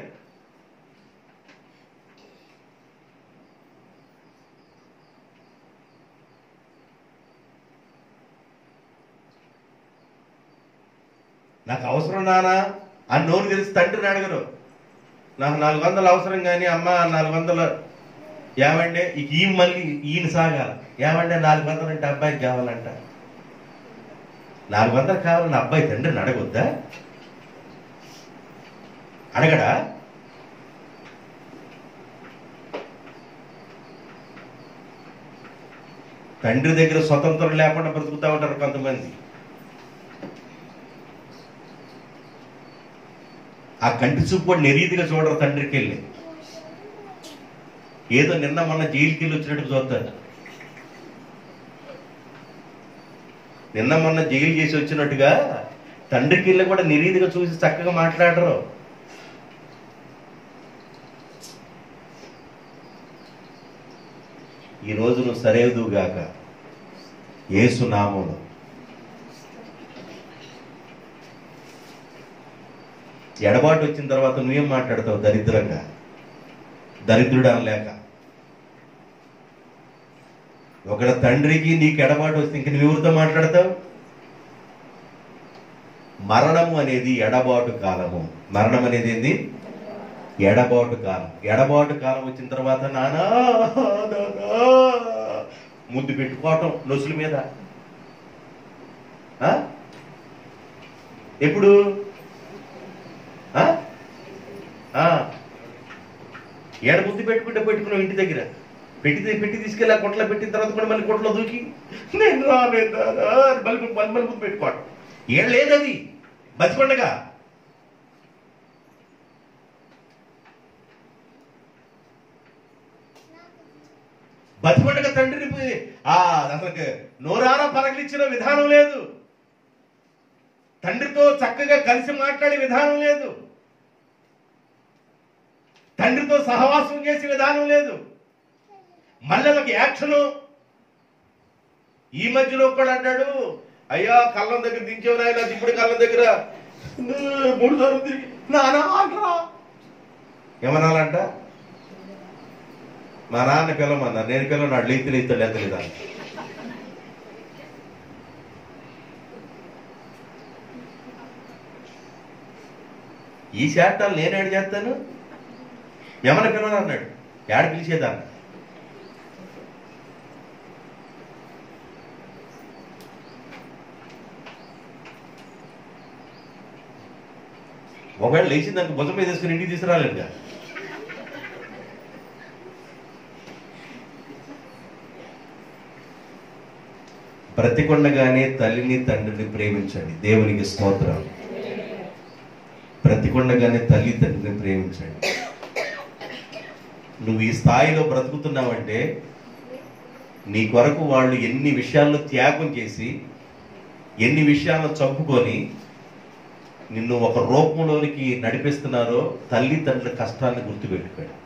నాకు అవసరం నానా అని నోరు తెలిసి తండ్రిని అడగరు. నాకు 400 అవసరం కానీ అమ్మ 400 ఏమంటే ఇక ఈ మళ్ళీ ఈయన సాగాల. ఏమంటే 400 అంటే అబ్బాయికి కావాలంట. 400 కావాలని అబ్బాయి తండ్రిని అడగొద్దా? అడగడా? తండ్రి దగ్గర స్వతంత్రం లేకుండా బ్రతుకుతా ఉంటారు కొంతమంది. ఆ కంటి చూపు కూడా నెరీతిగా చూడరు తండ్రికి వెళ్ళి. ఏదో నిన్న మొన్న జైలుకి వెళ్ళి వచ్చినట్టు చూస్తారు. నిన్న మొన్న జైలు చేసి వచ్చినట్టుగా తండ్రికి వెళ్ళి కూడా నిరీతిగా చూసి చక్కగా మాట్లాడరు. ఈరోజు నువ్వు సరేదుగాక యేసు నామములో. ఎడబాటు వచ్చిన తర్వాత నువ్వేం మాట్లాడతావు? దరిద్రంగా, దరిద్రుడు అనలేక. ఒకడ తండ్రికి నీకు ఎడబాటు వస్తే ఇంక నువ్వెవరితో మాట్లాడతావు? మరణము అనేది ఎడబాటు కాలము. మరణం అనేది ఏంది? ఎడబాటు కాలం. ఎడబాటు కాలం వచ్చిన తర్వాత నానా ముద్దు పెట్టుకోవటం నొసుల మీద. ఎప్పుడు ఏడ ముద్దు పెట్టుకున్నావు ఇంటి దగ్గర పెట్టి తీసుకెళ్ళి ఆ కొట్లో పెట్టిన తర్వాత కూడా మళ్ళీ కొట్లో దూకి నేను మళ్ళీ ముద్దు పెట్టుకోవటం. ఏం లేదు అది బతికొండగా. బతికొండగా తండ్రిని అసలు నోరారా పలకలిచ్చిన విధానం లేదు. తండ్రితో చక్కగా కలిసి మాట్లాడే విధానం లేదు. తండ్రితో సహవాసం చేసే విధానం లేదు. మళ్ళీ ఒక యాక్షను. ఈ మధ్యలో కూడా అంటాడు, అయ్యా కళ్ళం దగ్గర దించేవు నాయన, ఇప్పుడు కళ్ళం దగ్గర 3 సార్లు తిరిగి నానా ఏమనాలంట? మా నాన్న పిల్లమన్నారు, నేను పిల్లన్నాడు, లేతలేదు ఎంతలేదా. ఈ శాతాలు నేను ఏడు చేస్తాను? ఏమన్నా పిల్లలు అన్నాడు, ఏడ పిలిచేదాన్ని. ఒకవేళ లేచి దానికి భుజం మీద తీసుకుని ఇంటికి తీసుకురాలేదుగా. బ్రతికొండగానే తల్లిని తండ్రిని ప్రేమించండి. దేవునికి స్తోత్రం. బ్రతికొండగానే తల్లి తండ్రిని ప్రేమించండి. నువ్వు ఈ స్థాయిలో బ్రతుకుతున్నావంటే నీ కొరకు వాళ్ళు ఎన్ని విషయాల్లో త్యాగం చేసి, ఎన్ని విషయాల్లో చంపుకొని నిన్ను ఒక రూపంలోనికి నడిపిస్తున్నారో తల్లి తండ్రుల కష్టాన్ని గుర్తుపెట్టుకోండి.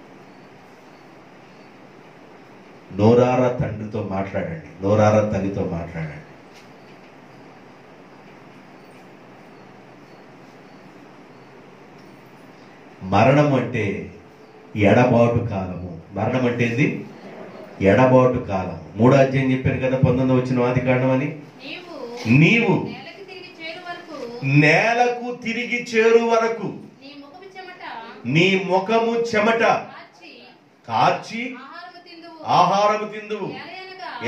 నోరారా తండ్రితో మాట్లాడండి, నోరారా తల్లితో మాట్లాడండి. మరణం అంటే ఎడబాటు కాలము. మరణం అంటే ఏంది? ఎడబాటు కాలం. 3వ అధ్యాయం చెప్పాను కదా, 19వ వచ్చిన ఆదికాండం అని. నీవు నేలకు తిరిగి చేరు వరకు నీ ముఖము చెమట కార్చి ఆహారము తిందువు.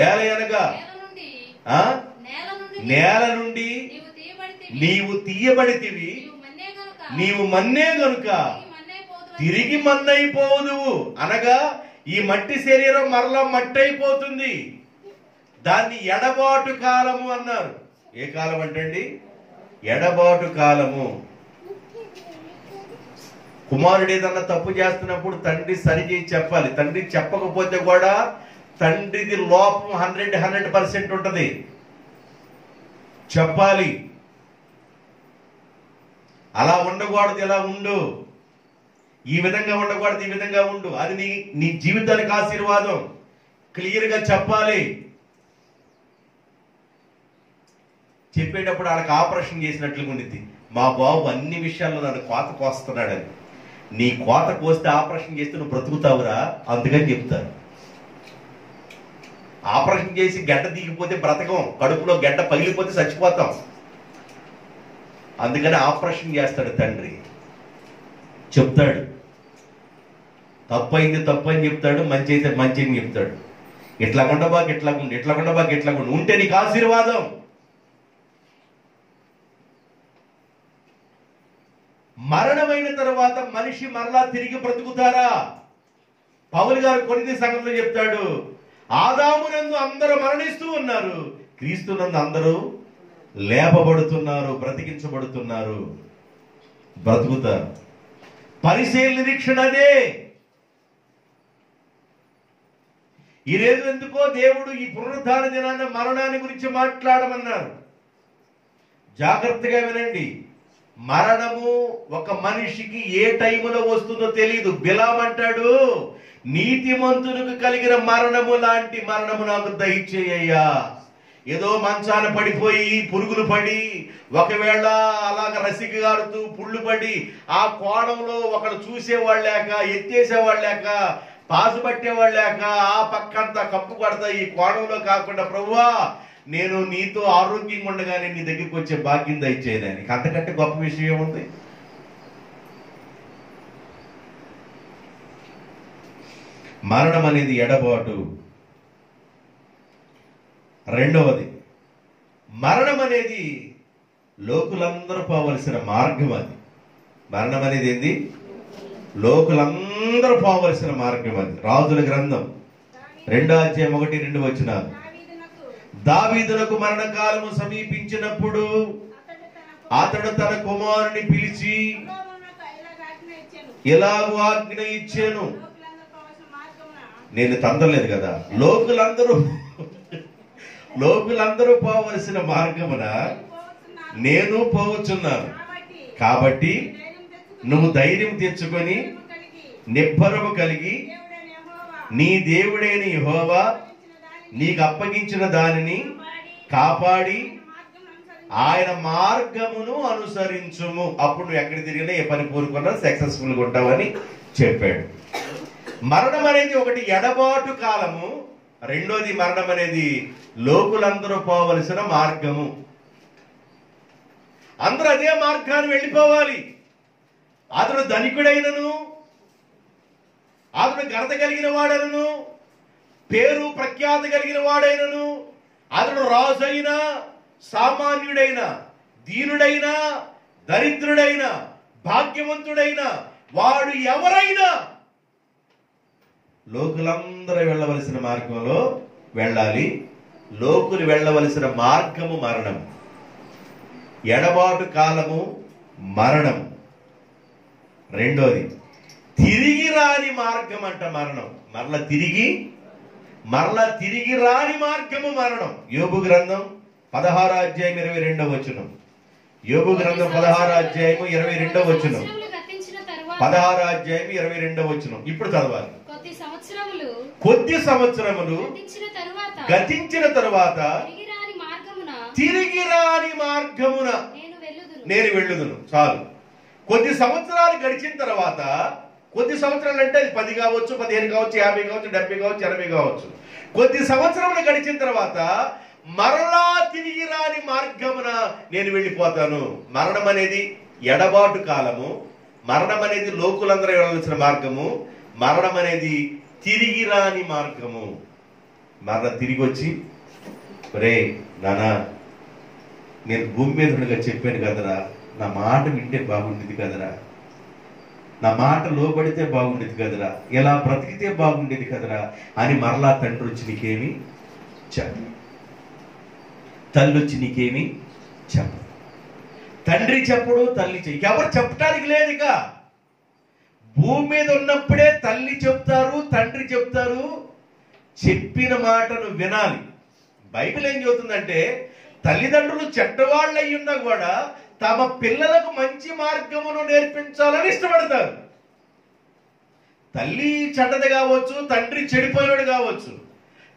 ఏలయనగా నేల నుండి నీవు తీయబడితివి, నీవు మన్నే గనుక తిరిగి మన్నైపోదువు. అనగా ఈ మట్టి శరీరం మరలా మట్టి అయిపోతుంది. దాన్ని ఎడబాటు కాలము అన్నారు. ఏ కాలం అంటండి? ఎడబాటు కాలము. కుమారుడు ఏదన్నా తప్పు చేస్తున్నప్పుడు తండ్రి సరిచేసి చెప్పాలి. తండ్రి చెప్పకపోతే కూడా తండ్రిది లోపం 100% ఉంటుంది, చెప్పాలి. అలా ఉండకూడదు, ఇలా ఉండు, ఈ విధంగా ఉండకూడదు, ఈ విధంగా ఉండు, అది నీ జీవితానికి ఆశీర్వాదం, క్లియర్గా చెప్పాలి. చెప్పేటప్పుడు వాళ్ళకి ఆపరేషన్ చేసినట్లుగా ఉండిద్ది. మా బాబు అన్ని విషయాల్లో నన్ను కోత కోస్తున్నాడని. నీ కోత కోస్తే ఆపరేషన్ చేస్తే నువ్వు బ్రతుకుతావురా, అందుకని చెప్తారు. ఆపరేషన్ చేసి గడ్డ దిగిపోతే బ్రతకం, కడుపులో గడ్డ పగిలిపోతే చచ్చిపోతాం. అందుకని ఆపరేషన్ చేస్తాడు తండ్రి, చెప్తాడు. తప్పైంది తప్పని చెప్తాడు, మంచి అయితే మంచి అని చెప్తాడు. ఇట్లా ఉండబాకి ఇట్లా ఉండి, ఇట్లా ఉండబాకి ఇట్లా ఉండి, ఉంటే నీకు ఆశీర్వాదం. మరణమైన తర్వాత మనిషి మరలా తిరిగి బ్రతుకుతారా? పౌలు గారు కొన్ని సంగతులు చెప్తాడు. ఆదామునందు అందరూ మరణిస్తూ ఉన్నారు, క్రీస్తునందు అందరూ లేపబడుతున్నారు, బ్రతికించబడుతున్నారు, బ్రతుకుతారు. పరిశీలన నిరీక్షణ అదే. ఈరోజు ఎందుకో దేవుడు ఈ పునరుద్ధాన దినాన్ని మరణాన్ని గురించి మాట్లాడమన్నారు. జాగ్రత్తగా వినండి. మరణము ఒక మనిషికి ఏ టైములో వస్తుందో తెలియదు. బిలాం అంటాడు, నీతిమంతునికి కలిగిన మరణము లాంటి మరణము నాకు దయచేయ్యా. ఏదో మంచాన పడిపోయి పురుగులు పడి, ఒకవేళ అలాగ రసికి గారుతూ పుళ్ళు పడి, ఆ కోణంలో ఒకడు చూసేవాళ్ళు లేక, ఎత్తేసేవాళ్ళు లేక, పాసు పట్టేవాళ్ళు లేక, ఆ పక్కంతా కప్పు పడతా ఈ కోణంలో కాకుండా, ప్రభువా నేను నీతో ఆరోగ్యంగా ఉండగానే నీ దగ్గరికి వచ్చే భాగ్యం దయచేయని. అంతకంటే గొప్ప విషయం ఏముంది? మరణం అనేది ఎడబాటు. రెండవది, మరణం అనేది లోకులందరూ పోవలసిన మార్గం. అది మరణం అనేది ఏంది? లోకులందరూ పోవలసిన మార్గం. అది రాజుల గ్రంథం 2వ అధ్యాయం 1-2 వచనాలు. దావీదునకు మరణకాలము సమీపించినప్పుడు అతడు తన కుమారుని పిలిచి ఎలాగూ ఆజ్ఞ ఇచ్చాను. నేను తందలేదు కదా. లోకులందరూ పోవలసిన మార్గమున నేను పోవచ్చున్నాను. కాబట్టి నువ్వు ధైర్యం తెచ్చుకొని నిబ్బరము కలిగి నీ దేవుడైన యెహోవా నీకు అప్పగించిన దానిని కాపాడి ఆయన మార్గమును అనుసరించుము. అప్పుడు నువ్వు ఎక్కడ తిరిగినా ఏ పని కోరుకున్నా సక్సెస్ఫుల్గా ఉంటావని చెప్పాడు. మరణం అనేది ఒకటి ఎడబాటు కాలము, రెండోది మరణం అనేది లోకులందరూ పోవలసిన మార్గము. అందరూ అదే మార్గాన్ని వెళ్ళిపోవాలి. అతడు ధనికుడైనను, అతడు ఘనత కలిగిన వాడైనను, పేరు ప్రఖ్యాత కలిగిన వాడైనను, అతడు రాజైన, సామాన్యుడైన, దీనుడైన, దరిద్రుడైన, భాగ్యవంతుడైన వాడు ఎవరైనా లోకులందరూ వెళ్ళవలసిన మార్గంలో వెళ్ళాలి. లోకులు వెళ్ళవలసిన మార్గము మరణం. ఎడబాటు కాలము మరణం. రెండోది తిరిగి రాని మార్గం అంట మరణం. మరలా తిరిగి రాని మార్గము మరణం. యోబు గ్రంథం 16వ అధ్యాయం 22వ వచనం. యోబు గ్రంథం 16వ అధ్యాయం 22వ వచనం. 16వ అధ్యాయం 22వ వచనం. ఇప్పుడు చదవాలి. కొద్ది సంవత్సరములు గతించిన తరువాత తిరిగి రాని మార్గమున నేను వెళ్ళుదును. చాలు. కొద్ది సంవత్సరాలు గడిచిన తర్వాత, కొద్ది సంవత్సరాలు అంటే అది 10 కావచ్చు, 15 కావచ్చు, 50 కావచ్చు, 70 కావచ్చు, 80 కావచ్చు. కొద్ది సంవత్సరములు గడిచిన తర్వాత మరలా తిరిగి రాని మార్గమున నేను వెళ్ళిపోతాను. మరణం అనేది ఎడబాటు కాలము. మరణం అనేది లోకులందరూ వెళ్ళవలసిన మార్గము. మరణం అనేది తిరిగి రాని మార్గము. మరలా తిరిగి వచ్చి, రే నానా నేను భూమి మీద ఉండగా చెప్పాను కదరా, నా మాట వింటే బాగుండేది కదరా, నా మాట లోబడితే బాగుండేది కదరా, ఇలా బ్రతికితే బాగుండేది కదరా అని మరలా తండ్రి వచ్చి నీకేమి చెప్పు. తల్లి వచ్చి నీకేమి చెప్పదు. తండ్రి చెప్పడు, తల్లి ఎవరు చెప్పడానికి లేదు. ఇక భూమి మీద ఉన్నప్పుడే తల్లి చెప్తారు, తండ్రి చెప్తారు. చెప్పిన మాటను వినాలి. బైబిల్ ఏం చెబుతుందంటే తల్లిదండ్రులు చెడ్డవాళ్ళు అయి ఉన్నా కూడా తమ పిల్లలకు మంచి మార్గమును నేర్పించాలని ఇష్టపడతారు. తల్లి చెడ్డది కావచ్చు, తండ్రి చెడిపోయినోడు కావచ్చు.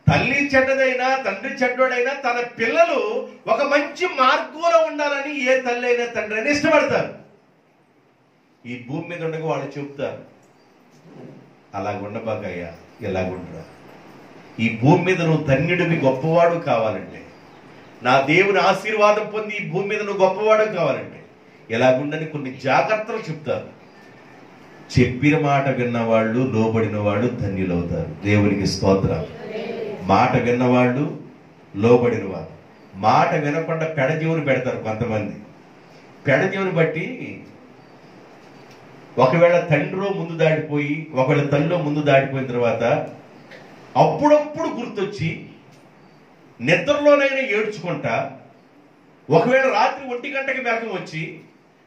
తల్లి చెడ్డదైనా తండ్రి చెడ్డోడైనా తన పిల్లలు ఒక మంచి మార్గంలో ఉండాలని ఏ తల్లి అయినా తండ్రి అయినా ఇష్టపడతారు. ఈ భూమి మీద ఉండగా వాళ్ళు చెప్తారు, అలాగుండబాకయ్యా, ఇలాగుండరా. ఈ భూమి మీద నువ్వు ధన్యుడివి, గొప్పవాడు కావాలంటే, నా దేవుని ఆశీర్వాదం పొంది ఈ భూమి మీద నువ్వు గొప్పవాడు కావాలంటే ఎలాగుండని కొన్ని జాగ్రత్తలు చెప్తారు. చెప్పిన మాట విన్నవాళ్ళు, లోబడిన వాళ్ళు ధన్యులవుతారు. దేవునికి స్తోత్రాలు. మాట విన్నవాళ్ళు, లోబడిన వాళ్ళు. మాట వినకుండా పెడజీవుని పెడతారు కొంతమంది. పెడజీవుని బట్టి ఒకవేళ తండ్రిలో ముందు దాటిపోయి, ఒకవేళ తల్లిలో ముందు దాటిపోయిన తర్వాత అప్పుడప్పుడు గుర్తొచ్చి నిద్రలోనైనా ఏడ్చుకుంటా, ఒకవేళ రాత్రి 1 గంటకి మెలకువ వచ్చి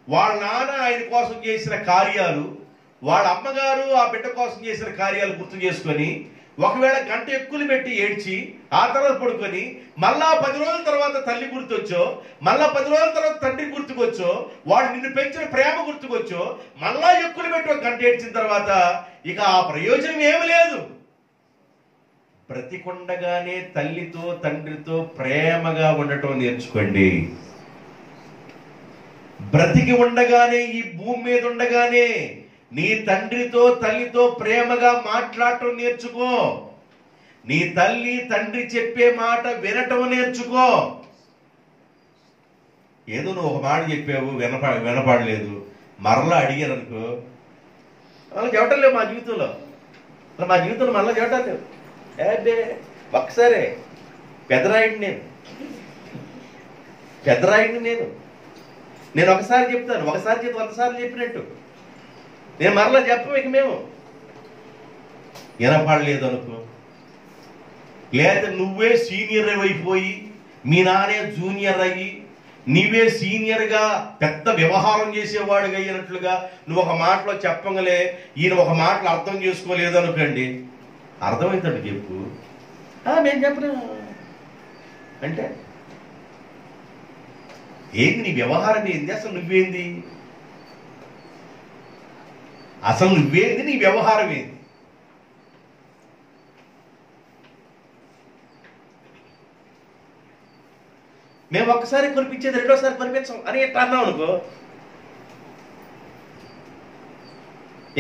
వాళ్ళ నాన్న ఆయన కోసం చేసిన కార్యాలు, వాళ్ళ అమ్మగారు ఆ బిడ్డ కోసం చేసిన కార్యాలు గుర్తు చేసుకొని ఒకవేళ గంట ఎక్కులు పెట్టి ఏడ్చి ఆ తర్వాత పడుకొని మళ్ళా 10 రోజుల తర్వాత తల్లి గుర్తొచ్చో, మళ్ళా 10 రోజుల తర్వాత తండ్రి గుర్తుకొచ్చో, వాడు నిన్ను పెంచిన ప్రేమ గుర్తుకొచ్చో, మళ్ళా ఎక్కులు పెట్టి ఒక గంట ఏడ్చిన తర్వాత ఇక ఆ ప్రయోజనం ఏమి లేదు. బ్రతికుండగానే తల్లితో తండ్రితో ప్రేమగా ఉండటం నేర్చుకోండి. బ్రతికి ఉండగానే, ఈ భూమి మీద ఉండగానే నీ తండ్రితో తల్లితో ప్రేమగా మాట్లాడటం నేర్చుకో. నీ తల్లి తండ్రి చెప్పే మాట వినటం నేర్చుకో. ఏదో నువ్వు ఒక మాట చెప్పావు, వినపడలేదు, మరలా అడిగారు అనుకో, అలా చెప్పటం లేవు మా జీవితంలో. మరలా చెప్పటం లేవు. అదే ఒక్కసారే పెద్దరాయుడిని నేను ఒకసారి చెప్తాను, ఒకసారి చెప్పి 100 సార్లు చెప్పినట్టు నేను మరలా చెప్పం. ఇక మేము వినపడలేదు అనుకో, లేదా నువ్వే సీనియర్ అయిపోయి మీ నానే జూనియర్ అయ్యి నీవే సీనియర్గా పెద్ద వ్యవహారం చేసేవాడుగా అయినట్లుగా నువ్వు ఒక మాటలో చెప్పగలే, ఈయన ఒక మాటలు అర్థం చేసుకోలేదు అనుకోండి, అర్థమవుతాడు చెప్పు. నేను చెప్పను అంటే ఏంది నీ వ్యవహారం? ఏంది అసలు? నువ్వేంది అసలు? నువ్వేంది? నీ వ్యవహారం ఏంది? మేము ఒక్కసారి కొనిపించేది రెండోసారి కొనిపించాం అని ఎట్లా అన్నావు అనుకో,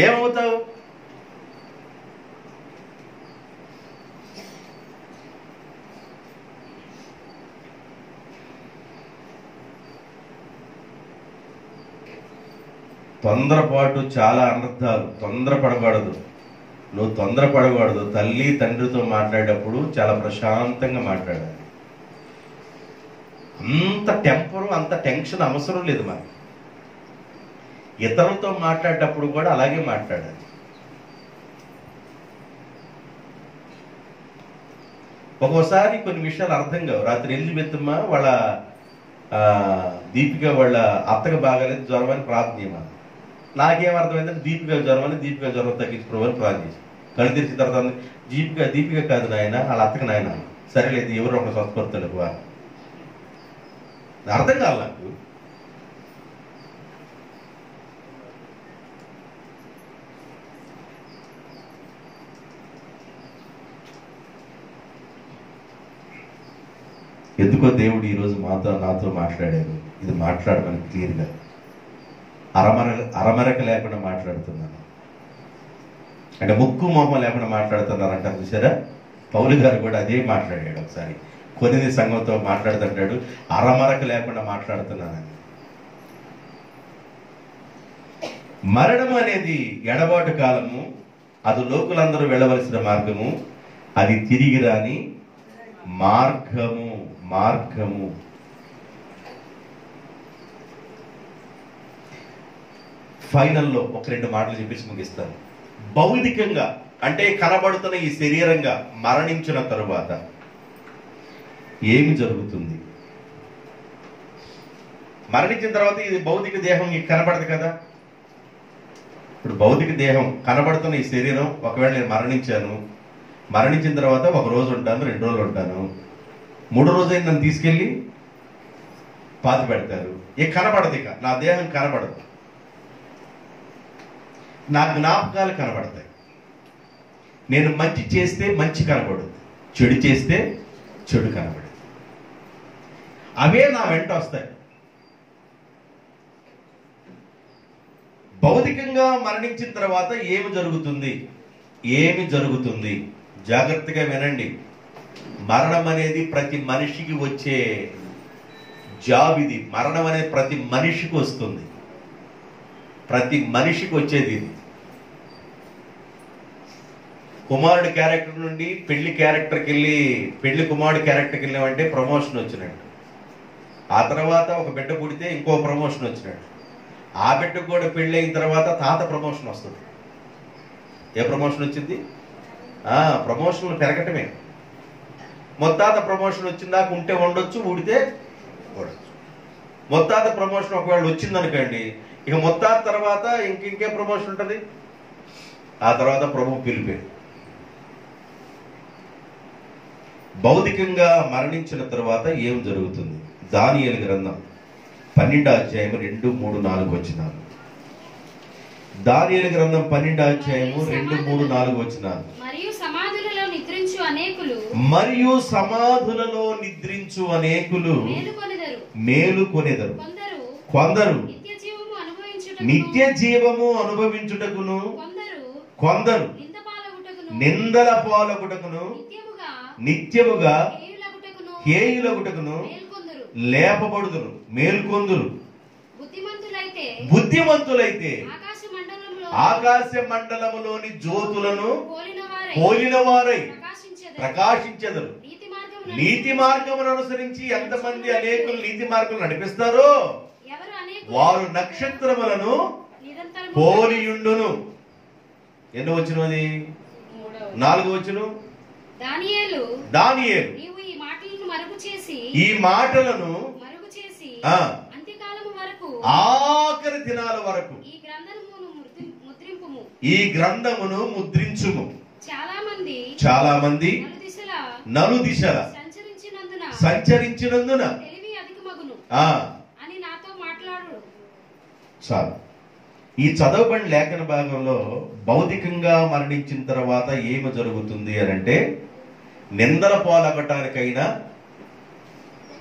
ఏమవుతావు? తొందరపాటు చాలా అనర్థాలు. తొందరపడకూడదు. నువ్వు తొందరపడకూడదు. తల్లి తండ్రితో మాట్లాడేటప్పుడు చాలా ప్రశాంతంగా మాట్లాడాలి. అంత టెంపరు, అంత టెన్షన్ అవసరం లేదు. మరి ఇతరులతో మాట్లాడేటప్పుడు కూడా అలాగే మాట్లాడాలి. ఒక్కోసారి కొన్ని విషయాలు అర్థం కావు. రాత్రి ఎలిజబెత్తమ్మ వాళ్ళ దీపిక వాళ్ళ అత్తగా బాగాలేదు, జ్వరం అని ప్రార్థన చేయమని. నాకేం అర్థమైందంటే దీపిక జ్వరం తగ్గించుకోవాలని ప్రార్థన చేసి కళ్ళు తెరిచిన తర్వాత దీపిక కాదు నాయన, వాళ్ళ అత్తకి నాయన. సరేలేదు, ఎవరు ఒకరు స్వస్థపడతాడు వారు. అర్థం కాదు నాకు. ఎందుకో దేవుడు ఈరోజు నాతో మాట్లాడారు. ఇది మాట్లాడమని క్లియర్గా అరమరక లేకుండా మాట్లాడుతున్నాను. అంటే ముక్కు మొహం లేకుండా మాట్లాడుతున్నారంటారు చూసారా? పౌలు గారు కూడా అదే మాట్లాడాడు. ఒకసారి కొన్ని సంఘంతో మాట్లాడుతుంటాడు, అరమరక లేకుండా మాట్లాడుతున్నానని. మరణం అనేది ఎడబాటు కాలము, అది లోకులందరూ వెళ్ళవలసిన మార్గము, అది తిరిగి రాని మార్గము. ఫైనల్లో ఒక 2 మాటలు చెప్పేసి ముగిస్తాను. భౌతికంగా అంటే కనబడుతున్న ఈ శరీరంగా మరణించిన తరువాత ఏమి జరుగుతుంది? మరణించిన తర్వాత ఇది భౌతిక దేహం మీకు కనబడదు కదా. ఇప్పుడు భౌతిక దేహం కనబడుతున్న ఈ శరీరం, ఒకవేళ నేను మరణించిన తర్వాత 1 రోజు ఉంటాను, 2 రోజులు ఉంటాను, 3 రోజులైనా నన్ను తీసుకెళ్ళి పాతి పెడతారు. ఇక కనబడదు, ఇక నా దేహం కనబడదు, నా జ్ఞాపకాలు కనబడతాయి. నేను మంచి చేస్తే మంచి కనబడదు, చెడు చేస్తే చెడు కనబడదు. అవే నా వెంట వస్తాయి. భౌతికంగా మరణించిన తర్వాత ఏమి జరుగుతుంది? జాగ్రత్తగా వినండి. మరణం అనేది ప్రతి మనిషికి వచ్చే జాబ్. ఇది మరణం అనేది ప్రతి మనిషికి వస్తుంది, ప్రతి మనిషికి వచ్చేది ఇది. కుమారుడి క్యారెక్టర్ నుండి పెళ్లి కుమారుడి క్యారెక్టర్కి వెళ్ళామంటే ప్రమోషన్ వచ్చినట్టు. ఆ తర్వాత ఒక బిడ్డ పుడితే ఇంకో ప్రమోషన్ వచ్చినట్టు. ఆ బిడ్డకు కూడా పెళ్లి అయిన తర్వాత తాత ప్రమోషన్ వస్తుంది. ఏ ప్రమోషన్ వచ్చింది? ప్రమోషన్లు పెరగటమే. మొత్తాత ప్రమోషన్ వచ్చిందాక ఉంటే ఉండొచ్చు, ఊడితే ఉండొచ్చు. మొత్తాత ప్రమోషన్ ఒకవేళ వచ్చిందనుకోండి, ఇక మొత్తాత తర్వాత ఇంకే ప్రమోషన్ ఉంటుంది. ఆ తర్వాత ప్రభు పిలిపే. భౌతికంగా మరణించిన తర్వాత ఏం జరుగుతుంది? దానియేలు గ్రంథం 12వ అధ్యాయము 2, 3, 4 వచనాలు. దానియేలు గ్రంథం 12వ అధ్యాయము 2, 3, 4 వచనాలు. మరియు సమాధులలో నిద్రించు అనేకులు మేలుకొనెదరు. కొందరు నిత్య జీవము అనుభవించుటకును, కొందరు నిందల పాలగుటకును, నిత్యముగా హేయులగుటకును లేపబడుదురు. మేల్కొందురు. బుద్ధిమంతులైతే ఆకాశ మండలములోని జ్యోతులను పోలిన వారై ప్రకాశించెదరు. నీతి మార్గమును అనుసరించి ఎంతమంది అనేకులు నీతి మార్గం నడిపిస్తారో వారు నక్షత్రములను పోలియుండును. ఎన్నో వచనం అది? 4వ వచనం. దానియేలు ఈ మాటలను ఆఖరి దినాల వరకు ఈ గ్రంథమును ముద్రించుము. చాలా మంది నలుదిశల సంచరించినందున చాలు. ఈ చదవబడిన లేఖన భాగంలో భౌతికంగా మరణించిన తర్వాత ఏమి జరుగుతుంది అని అంటే, నిందల పాలగటానికైనా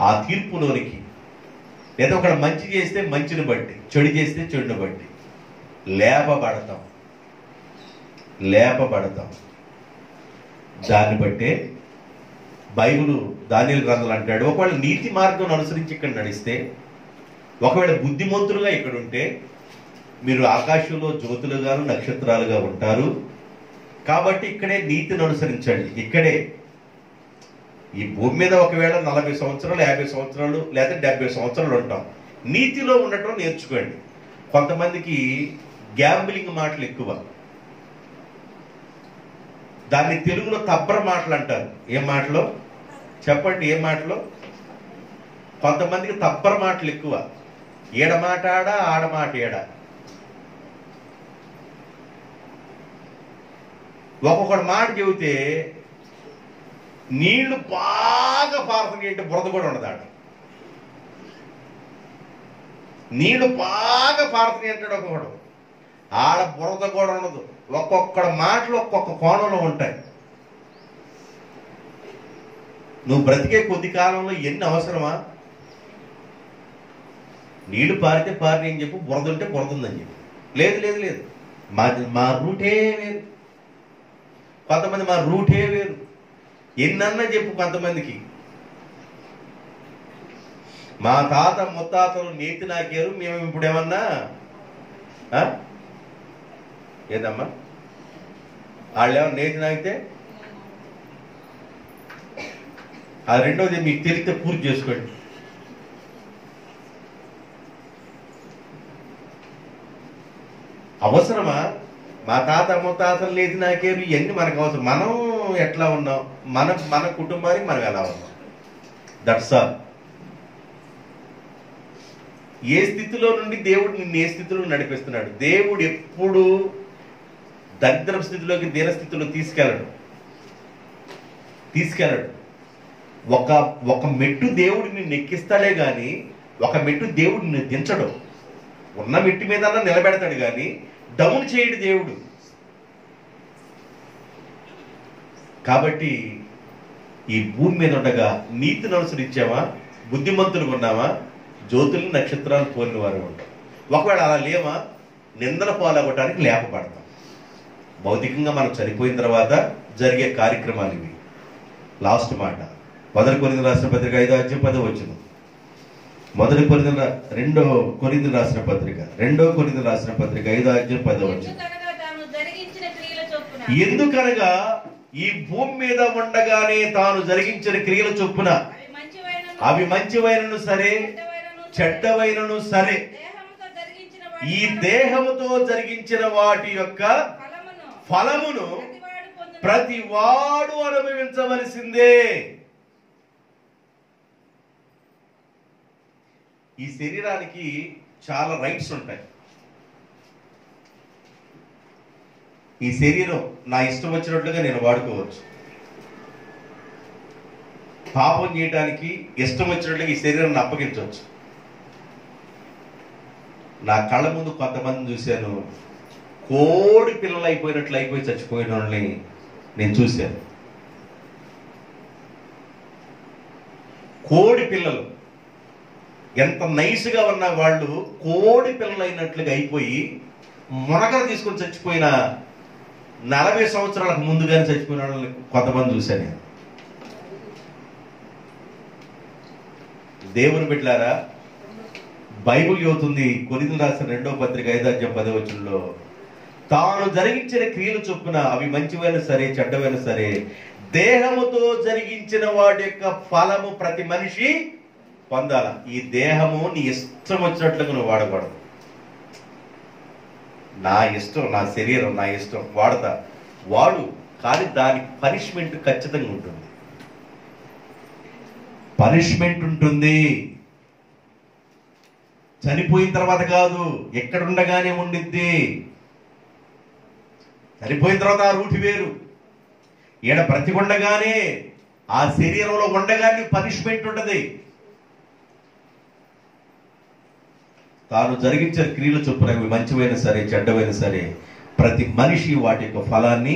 ఆ తీర్పులోనికి, లేదా ఒకడు మంచి చేస్తే మంచిని బట్టి, చెడు చేస్తే చెడుని బట్టి లేపబడతాం. దాన్ని బట్టే బైబిల్ దానియేలు గ్రంథంలో అంటాడు, ఒకవేళ నీతి మార్గం అనుసరించి ఇక్కడ నడిస్తే, ఒకవేళ బుద్ధిమంతులుగా ఇక్కడ ఉంటే మీరు ఆకాశంలో జ్యోతులుగాను నక్షత్రాలుగా ఉంటారు. కాబట్టి ఇక్కడే నీతిని అనుసరించండి. ఇక్కడే ఈ భూమి మీద ఒకవేళ 40 సంవత్సరాలు, 50 సంవత్సరాలు లేదా 70 సంవత్సరాలు ఉంటాం. నీతిలో ఉండటం నేర్చుకోండి. కొంతమందికి గ్యాంబ్లింగ్ మాటలు ఎక్కువ. దాన్ని తెలుగులో తబ్బర మాటలు అంటారు. ఏం మాటలో చెప్పండి? ఏం మాటలో? కొంతమందికి తబ్బర మాటలు ఎక్కువ. ఏడమాట ఆడ, ఆడమాట ఏడ. ఒక్కొక్కడు మాట చెబితే నీళ్లు బాగా పారుతుంది అంటే బురద కూడా ఉండదు ఆడ. నీళ్లు బాగా పారుతుంది అంటాడు ఒక్కొక్కడు, ఆడ బురద కూడా ఉండదు. ఒక్కొక్కడు మాటలు ఒక్కొక్క కోణంలో ఉంటాయి. నువ్వు బ్రతికే కొద్ది కాలంలో ఎన్ని అవసరమా? నీళ్లు పారితే పారిని అని చెప్పు, బురద ఉంటే బురద ఉందని చెప్పు. లేదు లేదు లేదు, మా రూటే వేరు. కొంతమంది మా రూటే వేరు. ఎన్నన్నా చెప్పు. కొంతమందికి మా తాత ముత్తాతలు నీతి నాకేరు, మేము ఇప్పుడు ఏమన్నా ఏదమ్మా వాళ్ళు ఏమన్నా నేతి నాకితే ఆ రెండోది మీకు తెలిస్తే పూర్తి చేసుకోండి. అవసరమా? మా తాత ముత్తాతలు లేదు నాకేరు, ఇవన్నీ మనకు అవసరం. మనం ఎట్లా ఉన్నాం, మన కుటుంబానికి మనం ఎలా ఉన్నాం, దట్స్ ఆల్. ఏ స్థితిలో నుండి దేవుడు నిన్ను ఏ స్థితిలో నడిపిస్తున్నాడు. దేవుడు ఎప్పుడు దరిద్ర స్థితిలోకి దీనస్థితిలో తీసుకెళ్ళడు. ఒక మెట్టు దేవుడు నిన్ను ఎక్కిస్తాడే కానీ ఒక మెట్టు దేవుడు నిన్ను దించడు. ఉన్న మెట్టు మీద నిలబెడతాడు కానీ డౌన్ చేయడు దేవుడు. కాబట్టి ఈ భూమి మీద ఉండగా నీతిని అనుసరించావా, బుద్ధిమంతులుగా ఉన్నావా, జ్యోతులు నక్షత్రాలు పోలిన వారు ఉంటాం. ఒకవేళ అలా లేవా, నిందల పాలవ్వటానికి లేపబడతాం. భౌతికంగా మనం చనిపోయిన తర్వాత జరిగే కార్యక్రమాలు ఇవి. లాస్ట్ మాట 1 కొరింథీయులకు రాసిన పత్రిక 5:10. 2 కొరింథీయులకు రాసిన పత్రిక 5:10. ఎందుకనగా ఈ భూమి మీద ఉండగానే తాను జరిగించిన క్రియల చొప్పున అవి మంచివైనను సరే చెడ్డవైనను సరే ఈ దేహముతో జరిగించిన వాటి యొక్క ఫలమును ప్రతి వాడు అనుభవించవలసిందే. ఈ శరీరానికి చాలా రైట్స్ ఉంటాయి. ఈ శరీరం నా ఇష్టం వచ్చినట్లుగా నేను వాడుకోవచ్చు. పాపం చేయడానికి ఇష్టం వచ్చినట్లుగా ఈ శరీరాన్ని అప్పగించవచ్చు. నా కళ్ళ ముందు కొంతమంది చూశాను, కోడి పిల్లలు అయిపోయినట్లు అయిపోయి చచ్చిపోయిన వాళ్ళని నేను చూశాను. కోడి పిల్లలు ఎంత నైస్గా ఉన్న వాళ్ళు కోడి పిల్లలు అయినట్లుగా అయిపోయి మునగలు తీసుకొని చచ్చిపోయిన 40 సంవత్సరాలకు ముందుగానే చచ్చిపోయిన వాళ్ళని కొంతమంది చూశాను నేను. దేవుని బిడ్డలారా, బైబిల్ చెబుతుంది కొరింథీయులకు రాసిన 2వ పత్రిక 5:10 తాను జరిగించిన క్రియలు చొప్పున అవి మంచివైన సరే చెడ్డవైన సరే దేహముతో జరిగించిన వాటి యొక్క ఫలము ప్రతి మనిషి పొందాల. ఈ దేహము నీ ఇష్టం వచ్చినట్లుగా నువ్వు వాడకూడదు. నా ఇష్టం, నా శరీరం నా ఇష్టం వాడతా, వాడు. కానీ దానికి పనిష్మెంట్ ఖచ్చితంగా ఉంటుంది. పనిష్మెంట్ ఉంటుంది. చనిపోయిన తర్వాత కాదు, ఎక్కడుండగానే ఉండిద్ది. చనిపోయిన తర్వాత ఆ రూటి వేరు. ఈడ బ్రతికుండగానే ఆ శరీరంలో ఉండగానే పనిష్మెంట్ ఉంటుంది. తాను జరిగించిన క్రియలు చొప్పున మంచివైన సరే చెడ్డవైన సరే ప్రతి మనిషి వాటి యొక్క ఫలాన్ని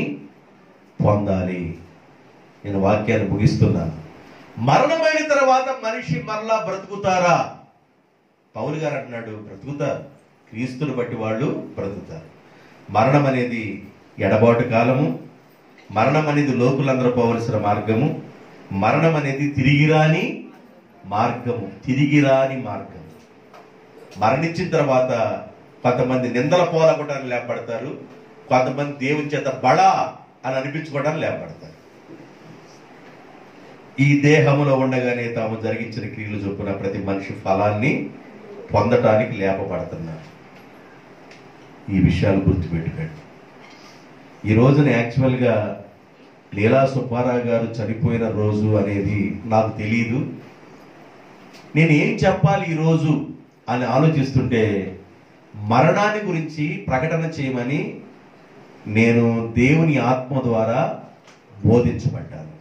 పొందాలి. నేను వాక్యాన్ని ముగిస్తున్నాను. మరణమైన తర్వాత మనిషి మరలా బ్రతుకుతారా? పౌలు గారు అంటున్నాడు, బ్రతుకుతారు. క్రీస్తుని బట్టి వాళ్ళు బ్రతుకుతారు. మరణం అనేది ఎడబాటు కాలము. మరణం అనేది లోకులందరూ పోవలసిన మార్గము. మరణం అనేది తిరిగిరాని మార్గము. మరణించిన తర్వాత కొంతమంది నిందల పోలగొట్టడానికి లేపడతారు, కొంతమంది దేవుని చేత బడా అని అనిపించుకోవడానికి లేపడతారు. ఈ దేహములో ఉండగానే తాము జరిగించిన క్రియలు చొప్పున ప్రతి మనిషి ఫలాన్ని పొందటానికి లేపబడుతున్నారు. ఈ విషయాలు గుర్తుపెట్టుకోండి. ఈ రోజున యాక్చువల్గా లీలా సుబ్బారావు గారు చనిపోయిన రోజు అనేది నాకు తెలియదు. నేను ఏం చెప్పాలి ఈరోజు అని ఆలోచిస్తుంటే మరణాన్ని గురించి ప్రకటన చేయమని నేను దేవుని ఆత్మ ద్వారా బోధించబడ్డాను.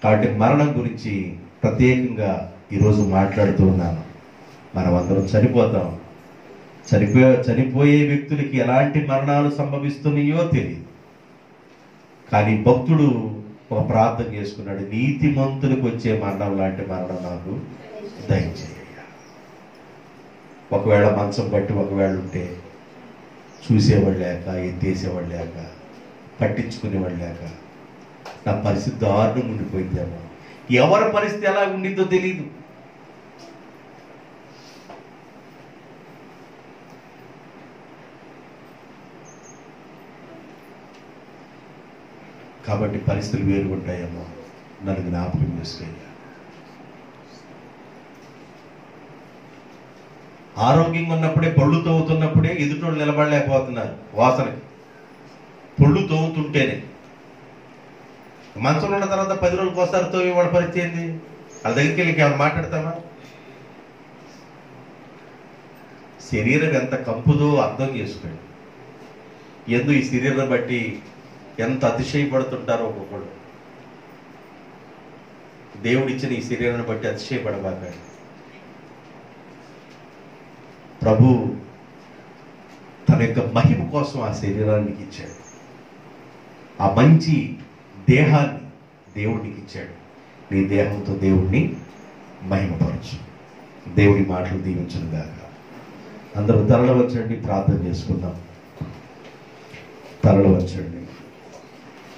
కాబట్టి మరణం గురించి ప్రత్యేకంగా ఈరోజు మాట్లాడుతూ ఉన్నాను. మనం అందరం చనిపోతాం. చనిపోయే వ్యక్తులకి ఎలాంటి మరణాలు సంభవిస్తున్నాయో తెలియదు. కానీ భక్తుడు ఒక ప్రార్థన చేసుకున్నాడు, నీతిమంతులకు వచ్చే మరణం లాంటి మరణం నాకు దయచేయ. ఒకవేళ మంచం బట్టి ఒకవేళ ఉంటే చూసేవాళ్ళు లేక, ఎత్తేసేవాళ్ళు లేక, పట్టించుకునేవాళ్ళు లేక నా పరిస్థితి దారుణంగా ఉండిపోయిందేమో. ఎవరి పరిస్థితి ఎలా ఉండిందో తెలీదు. కాబట్టి పరిస్థితులు వేరుగుంటాయేమో. నన్ను జ్ఞాపకం చేసుకోవాలి. ఆరోగ్యంగా ఉన్నప్పుడే, పళ్ళు తవ్వుతున్నప్పుడే ఎదుటోళ్ళు నిలబడలేకపోతున్నారు వాసనకి. పళ్ళు తవ్వుతుంటేనే. మంచంలో ఉన్న తర్వాత 10 రోజులకు ఒకసారి తవ్వి వాడి పరిస్థితి ఏంది? వాళ్ళ దగ్గరికి వెళ్ళి ఏమైనా మాట్లాడతామా? శరీరం ఎంత కంపుదో అర్థం చేసుకోండి. ఎందుకు ఈ శరీరం బట్టి ఎంత అతిశయపడుతుంటారో ఒక్కొక్కడు. దేవుడిచ్చిన ఈ శరీరాన్ని బట్టి అతిశయపడబాకండి. ప్రభు తన యొక్క మహిమ కోసం ఆ శరీరానికి ఇచ్చాడు. ఆ మంచి దేహాన్ని దేవుడికి ఇచ్చాడు. నీ దేహంతో దేవుణ్ణి మహిమపరచు. దేవుడి మాటలు దీవించును గాక. అందరూ తరలి వచ్చండి, ప్రార్థన చేసుకుందాం. తరలి వచ్చండి.